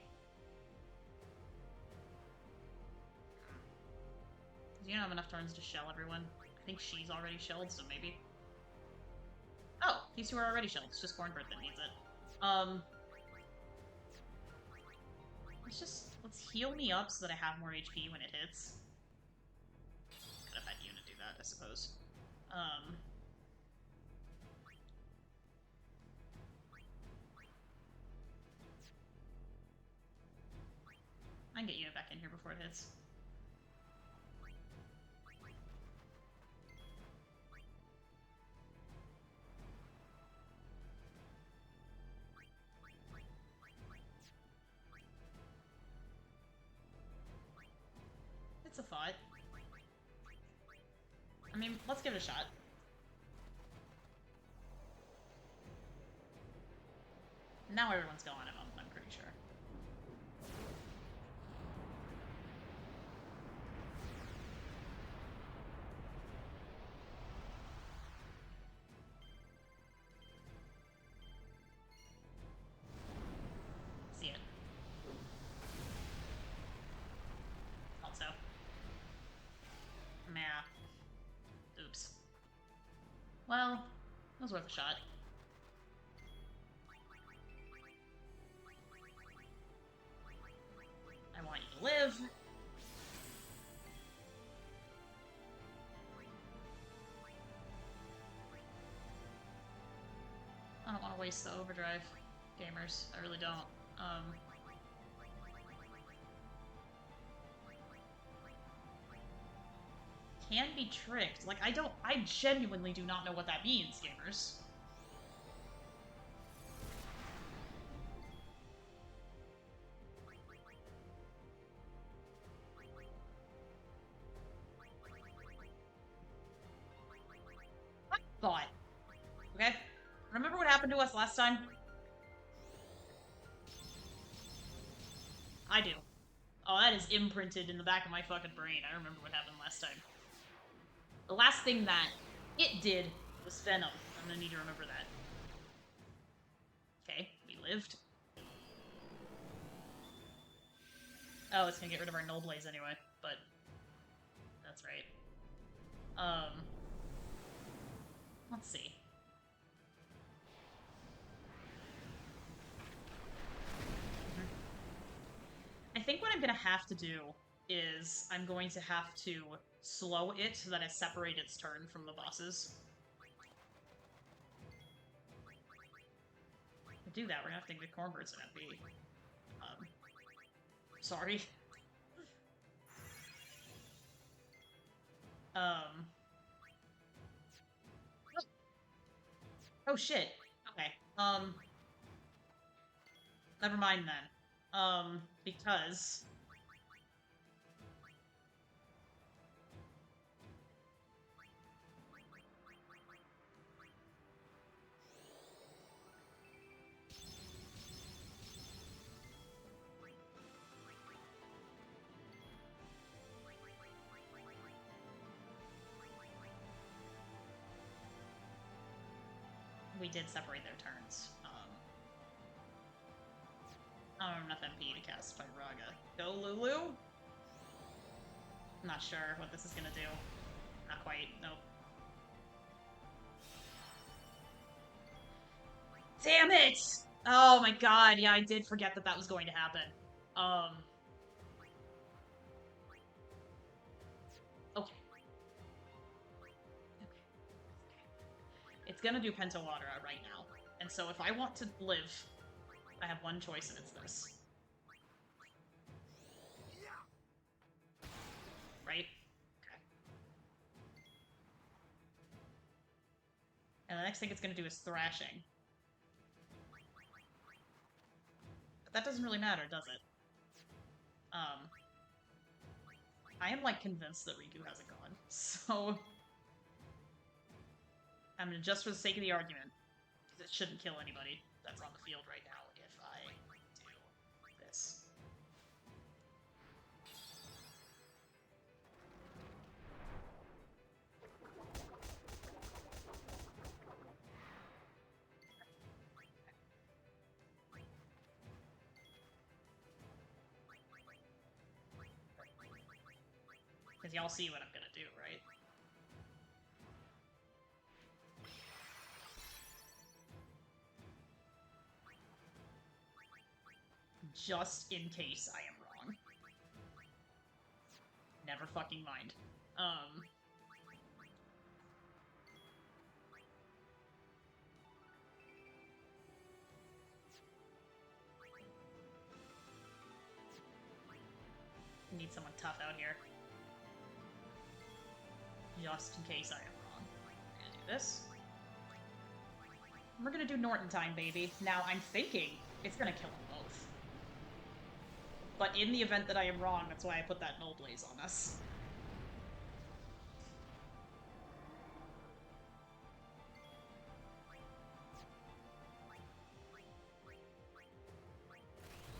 You don't have enough turns to shell everyone. I think she's already shelled, so maybe. Oh, these two are already shelled. It's just Cornbird that needs it. Let's heal me up so that I have more HP when it hits. Could have had Unit do that, I suppose. I can get Unit back in here before it hits. It's a thought. I mean, let's give it a shot. Now everyone's going him, I'm pretty sure. See it. Also. Meh. Oops. Well, that was worth a shot. I want you to live. I don't want to waste the overdrive, gamers. I really don't. Can be tricked. Like, I genuinely do not know what that means, gamers. Thought. Okay? Remember what happened to us last time? I do. Oh, that is imprinted in the back of my fucking brain. I remember what happened last time. The last thing that it did was Venom. I'm gonna need to remember that. Okay, we lived. Oh, it's gonna get rid of our Null Blaze anyway, but that's right. Let's see. I think what I'm gonna have to do is I'm going to have to slow it so that I separate its turn from the bosses. To do that, we're gonna have to get Cornbirds in FB. Sorry. Oh shit. Okay. Never mind then. Because we did separate their turns. I don't have enough MP to cast Pyraga. Go, Lulu? I'm not sure what this is gonna do. Not quite, nope. Damn it! Oh my god, yeah, I did forget that that was going to happen. Okay. It's gonna do Pentawatera right now. And so if I want to live, I have one choice and it's this. Right? Okay. And the next thing it's gonna do is Thrashing. But that doesn't really matter, does it? I am, like, convinced that Riku hasn't gone, so... I'm gonna, just for the sake of the argument, because it shouldn't kill anybody that's on the field right now if I do this. Because y'all see what I'm gonna do, right? Just in case I am wrong. Never fucking mind. Need someone tough out here. Just in case I am wrong. I'm gonna do this. We're gonna do Norton time, baby. Now, I'm thinking it's gonna kill them both. But in the event that I am wrong, that's why I put that Null Blaze on us.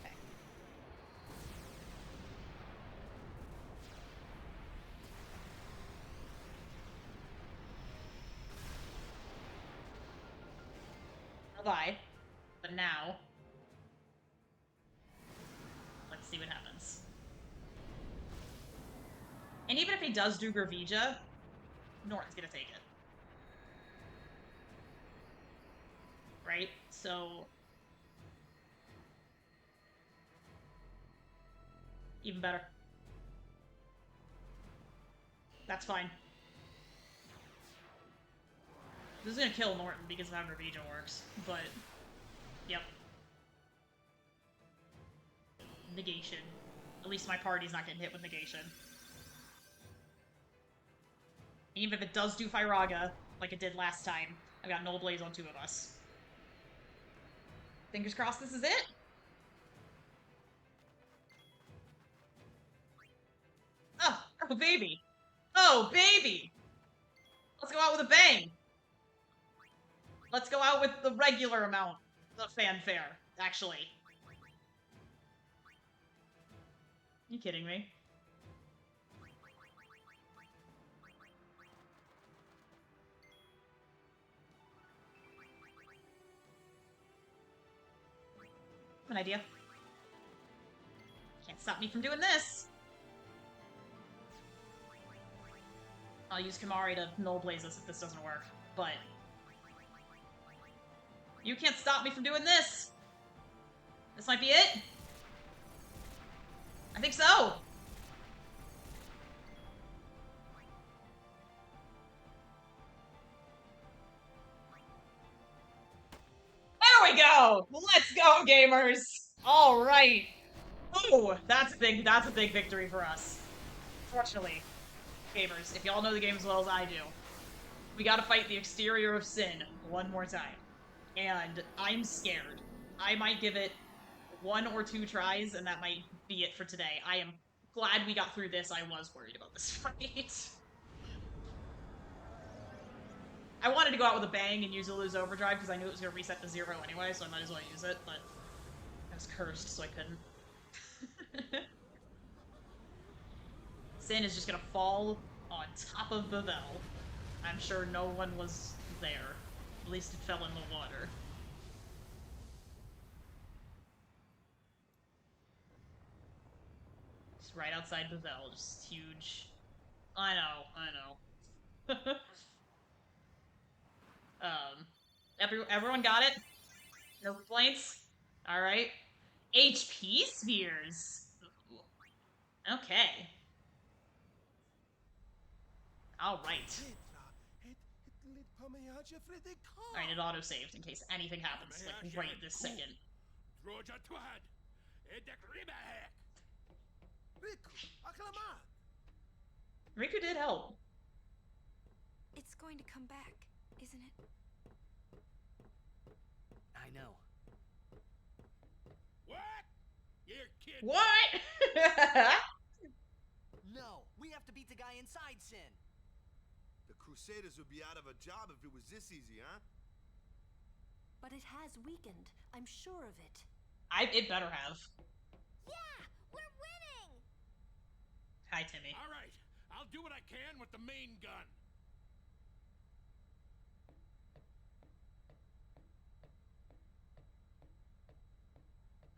Okay. Bye. But now... let's see what happens. And even if he does do Gravija, Norton's gonna take it. Right? So... even better. That's fine. This is gonna kill Norton because of how Gravija works, but... yep. Negation. At least my party's not getting hit with negation. Even if it does do Pyraga, like it did last time, I've got Null Blaze on two of us. Fingers crossed this is it? Oh, oh baby! Oh, baby! Let's go out with a bang! Let's go out with the regular amount of fanfare, actually. You kidding me? An idea. Can't stop me from doing this! I'll use Kamari to Null Blaze us if this doesn't work, but... you can't stop me from doing this! This might be it? I think so! There we go! Let's go, gamers! Alright! Ooh, that's a big victory for us. Fortunately, gamers, if y'all know the game as well as I do, we gotta fight the exterior of Sin one more time. And I'm scared. I might give it 1 or 2 tries, and that might be it for today. I am glad we got through this. I was worried about this fight. I wanted to go out with a bang and use Zylle's Overdrive because I knew it was going to reset to 0 anyway, so I might as well use it, but I was cursed, so I couldn't. Sin is just going to fall on top of Bavel. I'm sure no one was there At least it fell in the water. Just right outside Bavel, just huge. I know. Everyone got it? No complaints? Alright. HP spheres! Okay. Alright. Alright, it auto-saved in case anything happens, like, right this second. Riku did help. It's going to come back, isn't it? I know. What? You're kidding. What? No, we have to beat the guy inside Sin. The Crusaders would be out of a job if it was this easy, huh? But it has weakened. I'm sure of it. It better have. Yeah, we're winning. Hi, Timmy. All right, I'll do what I can with the main gun.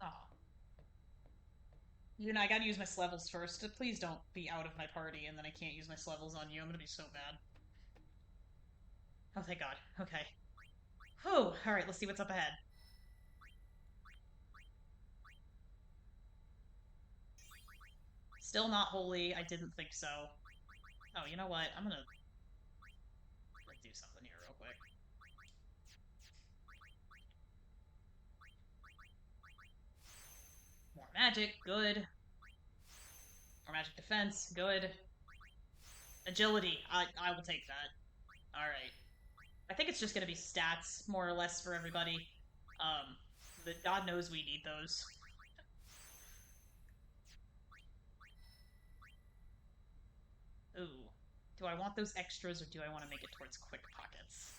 Oh. You know, I gotta use my levels first. Please don't be out of my party and then I can't use my levels on you. I'm gonna be so bad. Oh, thank God. Okay. Whew. Alright, let's see what's up ahead. Still not holy. I didn't think so. Oh, you know what? I'm gonna do something here real quick. More magic, good. More magic defense, good. Agility, I will take that. Alright. I think it's just gonna be stats, more or less, for everybody. But God knows we need those. Ooh. Do I want those extras, or do I want to make it towards quick pockets?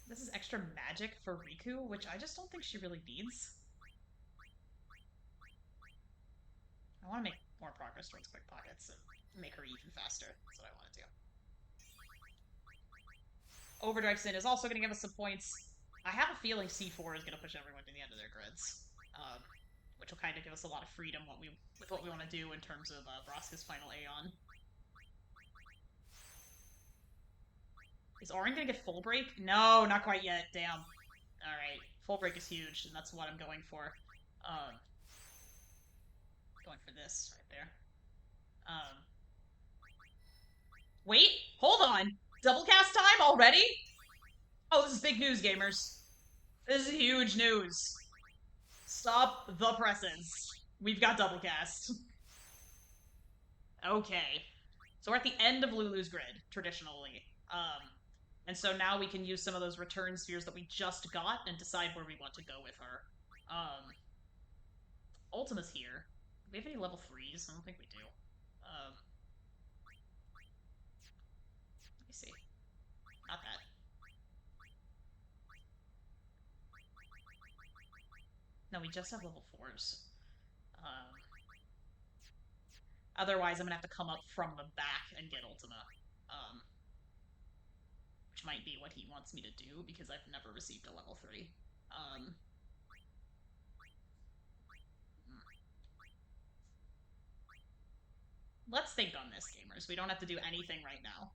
This is extra magic for Riku, which I just don't think she really needs. I want to make more progress towards quick pockets and make her even faster. That's what I want to do. Overdrive Sin is also going to give us some points. I have a feeling C4 is going to push everyone to the end of their grids, which will kind of give us a lot of freedom with what we want to do in terms of Vraska's final Aeon. Is Auron going to get full break? No, not quite yet. Damn. Alright. Full break is huge, and that's what I'm going for. Going for this right there. Wait! Hold on! Double cast time already? Oh, this is big news, gamers. This is huge news. Stop the presses. We've got double cast. Okay. So we're at the end of Lulu's grid, traditionally. And so now we can use some of those return spheres that we just got and decide where we want to go with her. Ultima's here. Do we have any level 3s? I don't think we do. Let me see. Not that. No, we just have level 4s. Otherwise, I'm gonna have to come up from the back and get Ultima. Which might be what he wants me to do, because I've never received a level 3. Let's think on this, gamers. We don't have to do anything right now.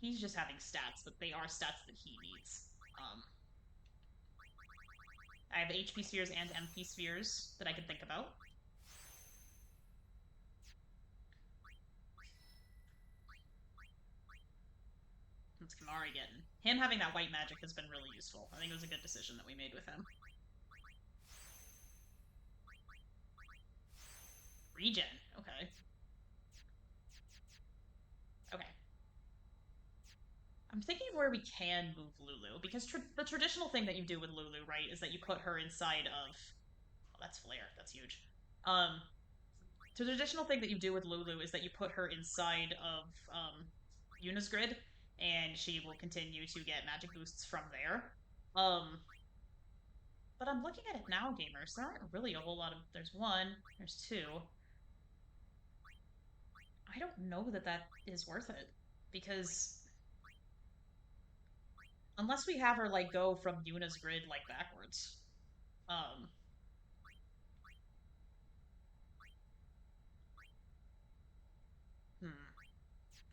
He's just having stats, but they are stats that he needs. I have HP spheres and MP spheres that I can think about. What's Kimari getting? Him having that white magic has been really useful. I think it was a good decision that we made with him. Regen. Okay. Okay. I'm thinking where we can move Lulu, because the traditional thing that you do with Lulu, right, is that you put her inside of... Oh, that's Flare. That's huge. The traditional thing that you do with Lulu is that you put her inside of Yuna's grid, and she will continue to get magic boosts from there. But I'm looking at it now, gamers. There aren't really a whole lot of... There's one. There's two. I don't know that that is worth it. Because... Unless we have her, like, go from Yuna's grid, like, backwards.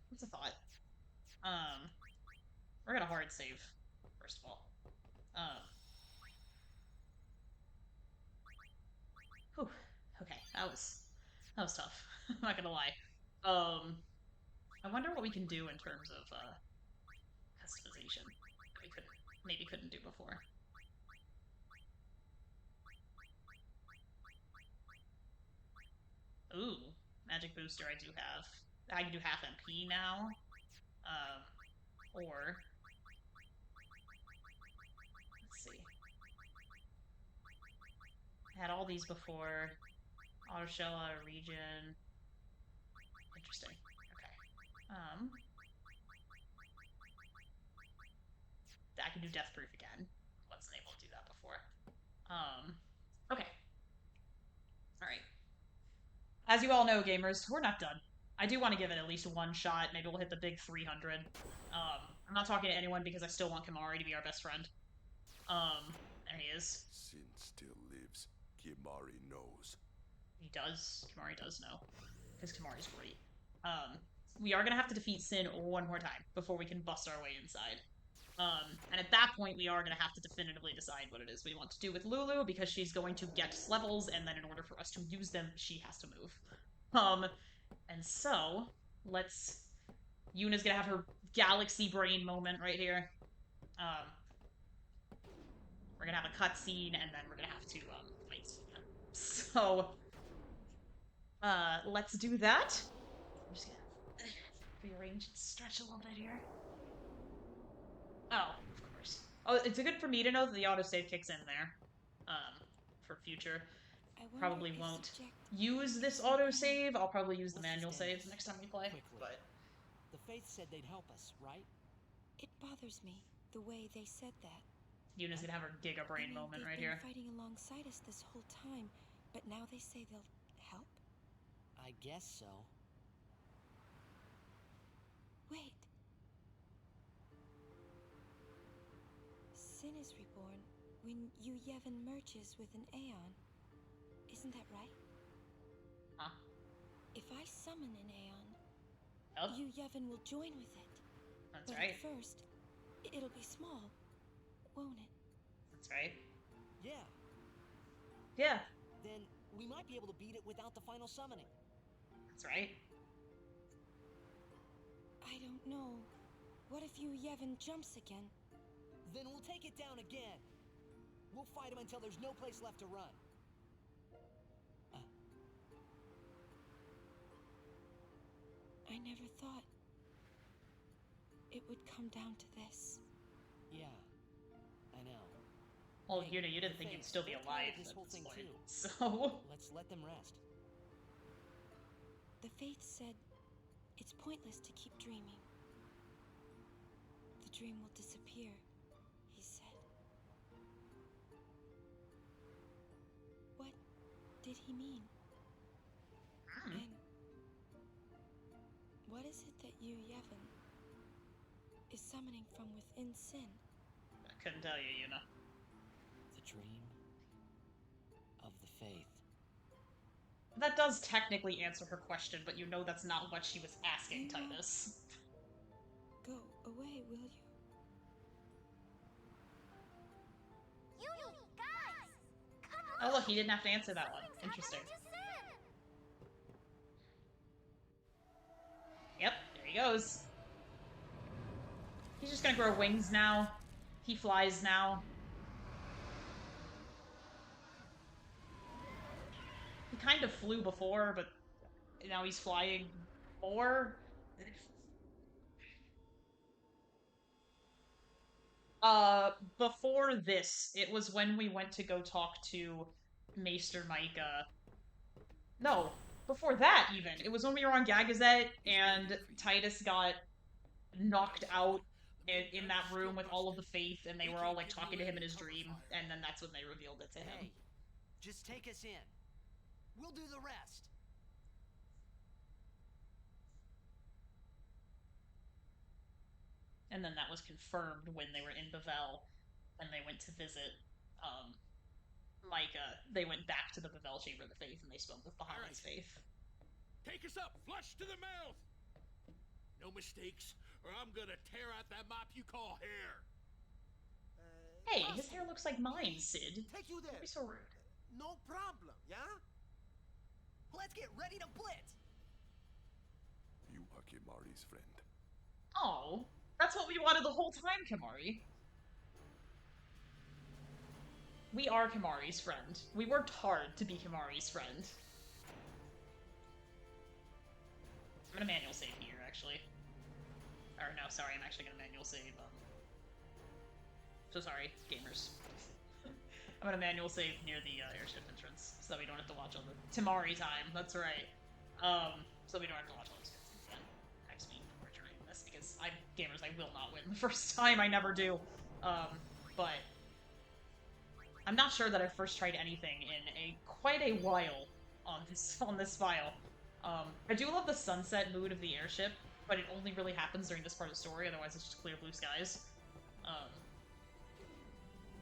What's a thought? We're gonna hard save, first of all. Whew. Okay, that was tough. I'm not gonna lie. I wonder what we can do in terms of, customization that we maybe couldn't do before. Ooh, magic booster I do have. I can do half MP now. Or... Let's see. I had all these before. Auto shell, auto regen. Interesting. Okay. I can do death proof again. Wasn't able to do that before. Okay. Alright. As you all know, gamers, we're not done. I do want to give it at least one shot. Maybe we'll hit the big 300. I'm not talking to anyone because I still want Kimahri to be our best friend. There he is. Sin still lives. Kimahri knows. He does. Kimahri does know. Because Kimahri's great. We are going to have to defeat Sin one more time before we can bust our way inside. And at that point, we are going to have to definitively decide what it is we want to do with Lulu, because she's going to get levels, and then in order for us to use them, she has to move. And so, let's... Yuna's gonna have her galaxy brain moment right here. We're gonna have a cutscene, and then we're gonna have to, fight. So, let's do that. I'm just gonna rearrange and stretch a little bit here. Oh, of course. Oh, it's good for me to know that the autosave kicks in there. For future. Probably won't use this autosave. I'll probably use the manual save next time we play. But the Faith said they'd help us, right? It bothers me, the way they said that. Yuna's gonna have her Giga Brain moment right here. They've been fighting alongside us this whole time, but now they say they'll help? I guess so. Wait. Sin is reborn when Yu Yevon merges with an Aeon. Isn't that right? Huh? If I summon an Aeon, Oh, Yu Yevon will join with it. that's But right. at first, it'll be small, won't it? That's right. Yeah. Yeah, Then we might be able to beat it without the final summoning. that's right. I don't know. What if Yu Yevon jumps again? Then we'll take it down again. We'll fight him until there's no place left to run. I never thought it would come down to this. Yeah, I know. Well, Hey, Yuna, you didn't think Faith, you'd still be they're tired alive of this at whole this thing point, too. so... Let's let them rest. The Faith said it's pointless to keep dreaming. The dream will disappear, he said. What did he mean? And what is it that Yu Yevon is summoning from within Sin? I couldn't tell you, Yuna. The dream of the Faith. That does technically answer her question, but you know that's not what she was asking, Titus. Go away, will you? Yuni, guys! Come Oh look, he didn't have to answer that one. Something's Interesting. happening to Sin! Yep, there he goes. He's just gonna grow wings now. He flies now. He kind of flew before, but now he's flying more. Before this, it was when we went to go talk to Maester Micah. No, before that even. It was when we were on Gagazet and Titus got knocked out in that room with all of the faith, and they were all like talking to him in his dream, and then that's when they revealed it to him. Hey, just take us in. We'll do the rest. And then that was confirmed when they were in Bavel, and they went to visit Micah. They went back to the Bavel Chamber of the Faith, and they spoke with Bahamut's faith. Take us up, flush to the mouth. No mistakes, or I'm gonna tear out that mop you call hair. Hey, his hair looks like mine, Sid. Take you there. Don't be so rude. No problem, yeah? Let's get ready to blitz. You are Kimari's friend. Oh, that's what we wanted the whole time, Kimari. We are Kimari's friend. We worked hard to be Kimari's friend. I'm gonna manual save here, actually. Or no, sorry, I'm actually gonna manual save. So sorry, gamers. I'm gonna manual save near the airship entrance, so that we don't have to watch all the Timari time. That's right. So we don't have to watch all those cutscenes again. Next week we're trying this because gamers, I will not win the first time. I never do. But I'm not sure that I've first tried anything in quite a while on this file. I do love the sunset mood of the airship, but it only really happens during this part of the story. Otherwise, it's just clear blue skies.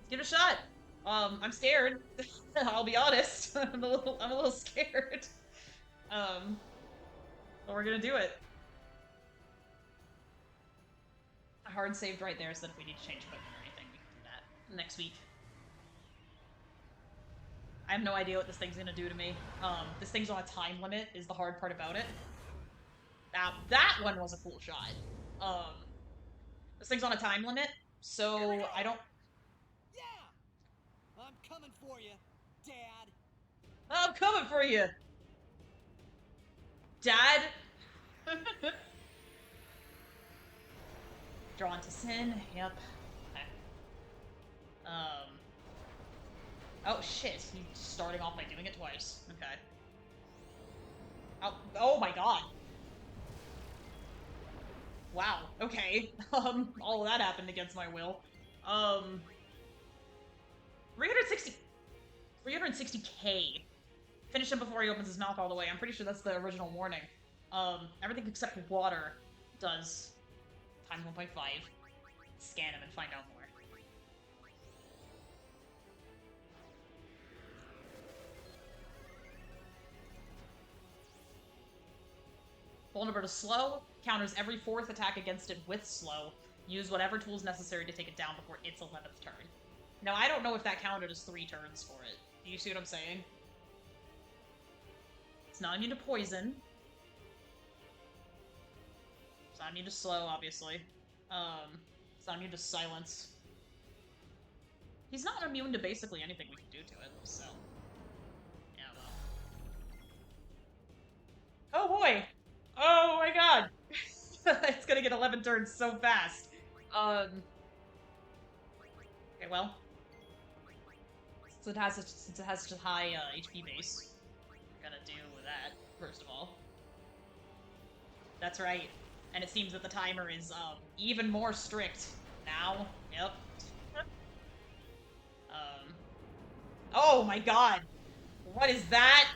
Give it a shot. I'm scared. I'll be honest. I'm a little scared. But we're gonna do it. I hard saved right there, so that if we need to change equipment or anything, we can do that next week. I have no idea what this thing's gonna do to me. This thing's on a time limit is the hard part about it. Now, that one was a cool shot. This thing's on a time limit, so I don't... Yeah! I'm coming for you, Dad. I'm coming for you! Dad? Drawn to sin, yep. Okay. Oh shit, he's starting off by doing it twice. Okay. Oh my god. Wow, okay. All of that happened against my will. 360k. Finish him before he opens his mouth all the way. I'm pretty sure that's the original warning. Everything except water does times 1.5. Scan him and find out more. Vulnerable to slow, counters every 4th attack against it with slow. Use whatever tools necessary to take it down before its 11th turn. Now, I don't know if that counted as 3 turns for it. Do you see what I'm saying? It's not immune to poison. It's not immune to slow, obviously. It's not immune to silence. He's not immune to basically anything we can do to it, so... yeah, well. Oh boy! Oh my god! It's gonna get 11 turns so fast. Okay, well. Since it has such a high HP base, we're gonna do that, first of all. That's right. And it seems that the timer is even more strict now. Yep. Oh my god! What is that?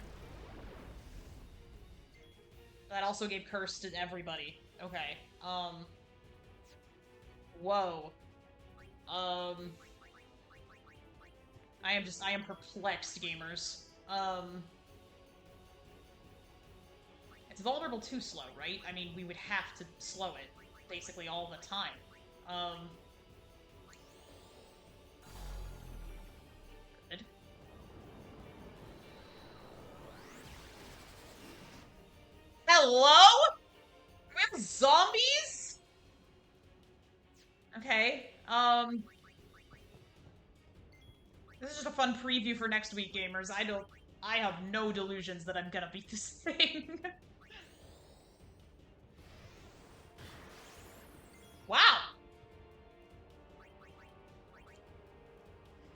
That also gave curse to everybody. Okay. Whoa. I am perplexed, gamers. It's vulnerable to slow, right? I mean, we would have to slow it, basically all the time. Good. Hello? We have zombies? Okay, this is just a fun preview for next week, gamers. I have no delusions that I'm gonna beat this thing. Wow!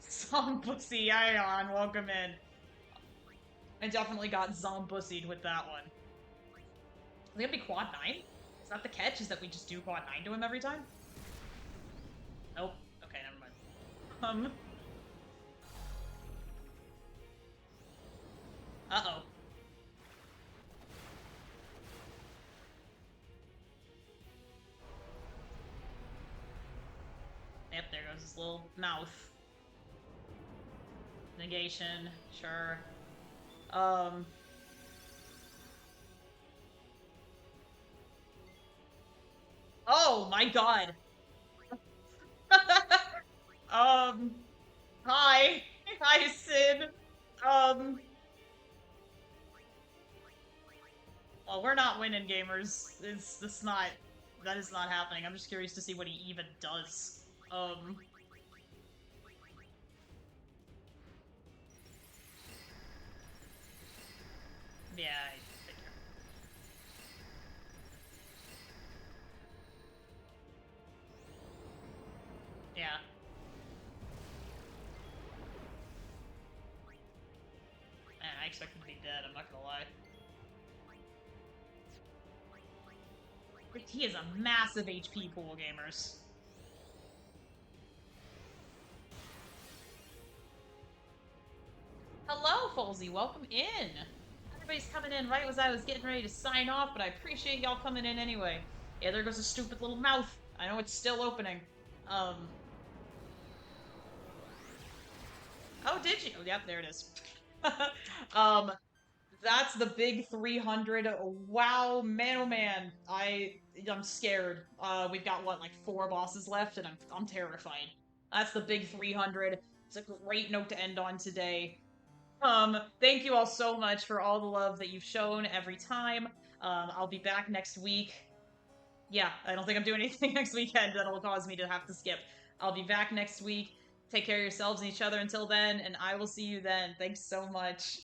Zombussy Ion, welcome in. I definitely got zombussied with that one. Is it gonna be quad 9? Is that the catch? Is that we just do quad 9 to him every time? Nope. Okay, never mind. Uh-oh. Yep, there goes his little mouth. Negation, sure. Oh my god. Hi. Hi, Sid. Well, we're not winning, gamers. That is not happening. I'm just curious to see what he even does. Yeah, I figure. Yeah. Man, I expect him to be dead, I'm not gonna lie. He is a massive HP pool, gamers. Hello, Folsey. Welcome in. Everybody's coming in right as I was getting ready to sign off, but I appreciate y'all coming in anyway. Yeah, there goes a stupid little mouth. I know it's still opening. Oh, did you? Yep, there it is. That's the big 300. Wow, man, oh man. I'm scared. We've got what, like 4 bosses left, and I'm terrified. That's the big 300. It's a great note to end on today. Thank you all so much for all the love that you've shown every time. I'll be back next week. Yeah, I don't think I'm doing anything next weekend that'll cause me to have to skip. I'll be back next week. Take care of yourselves and each other until then, and I will see you then. Thanks so much.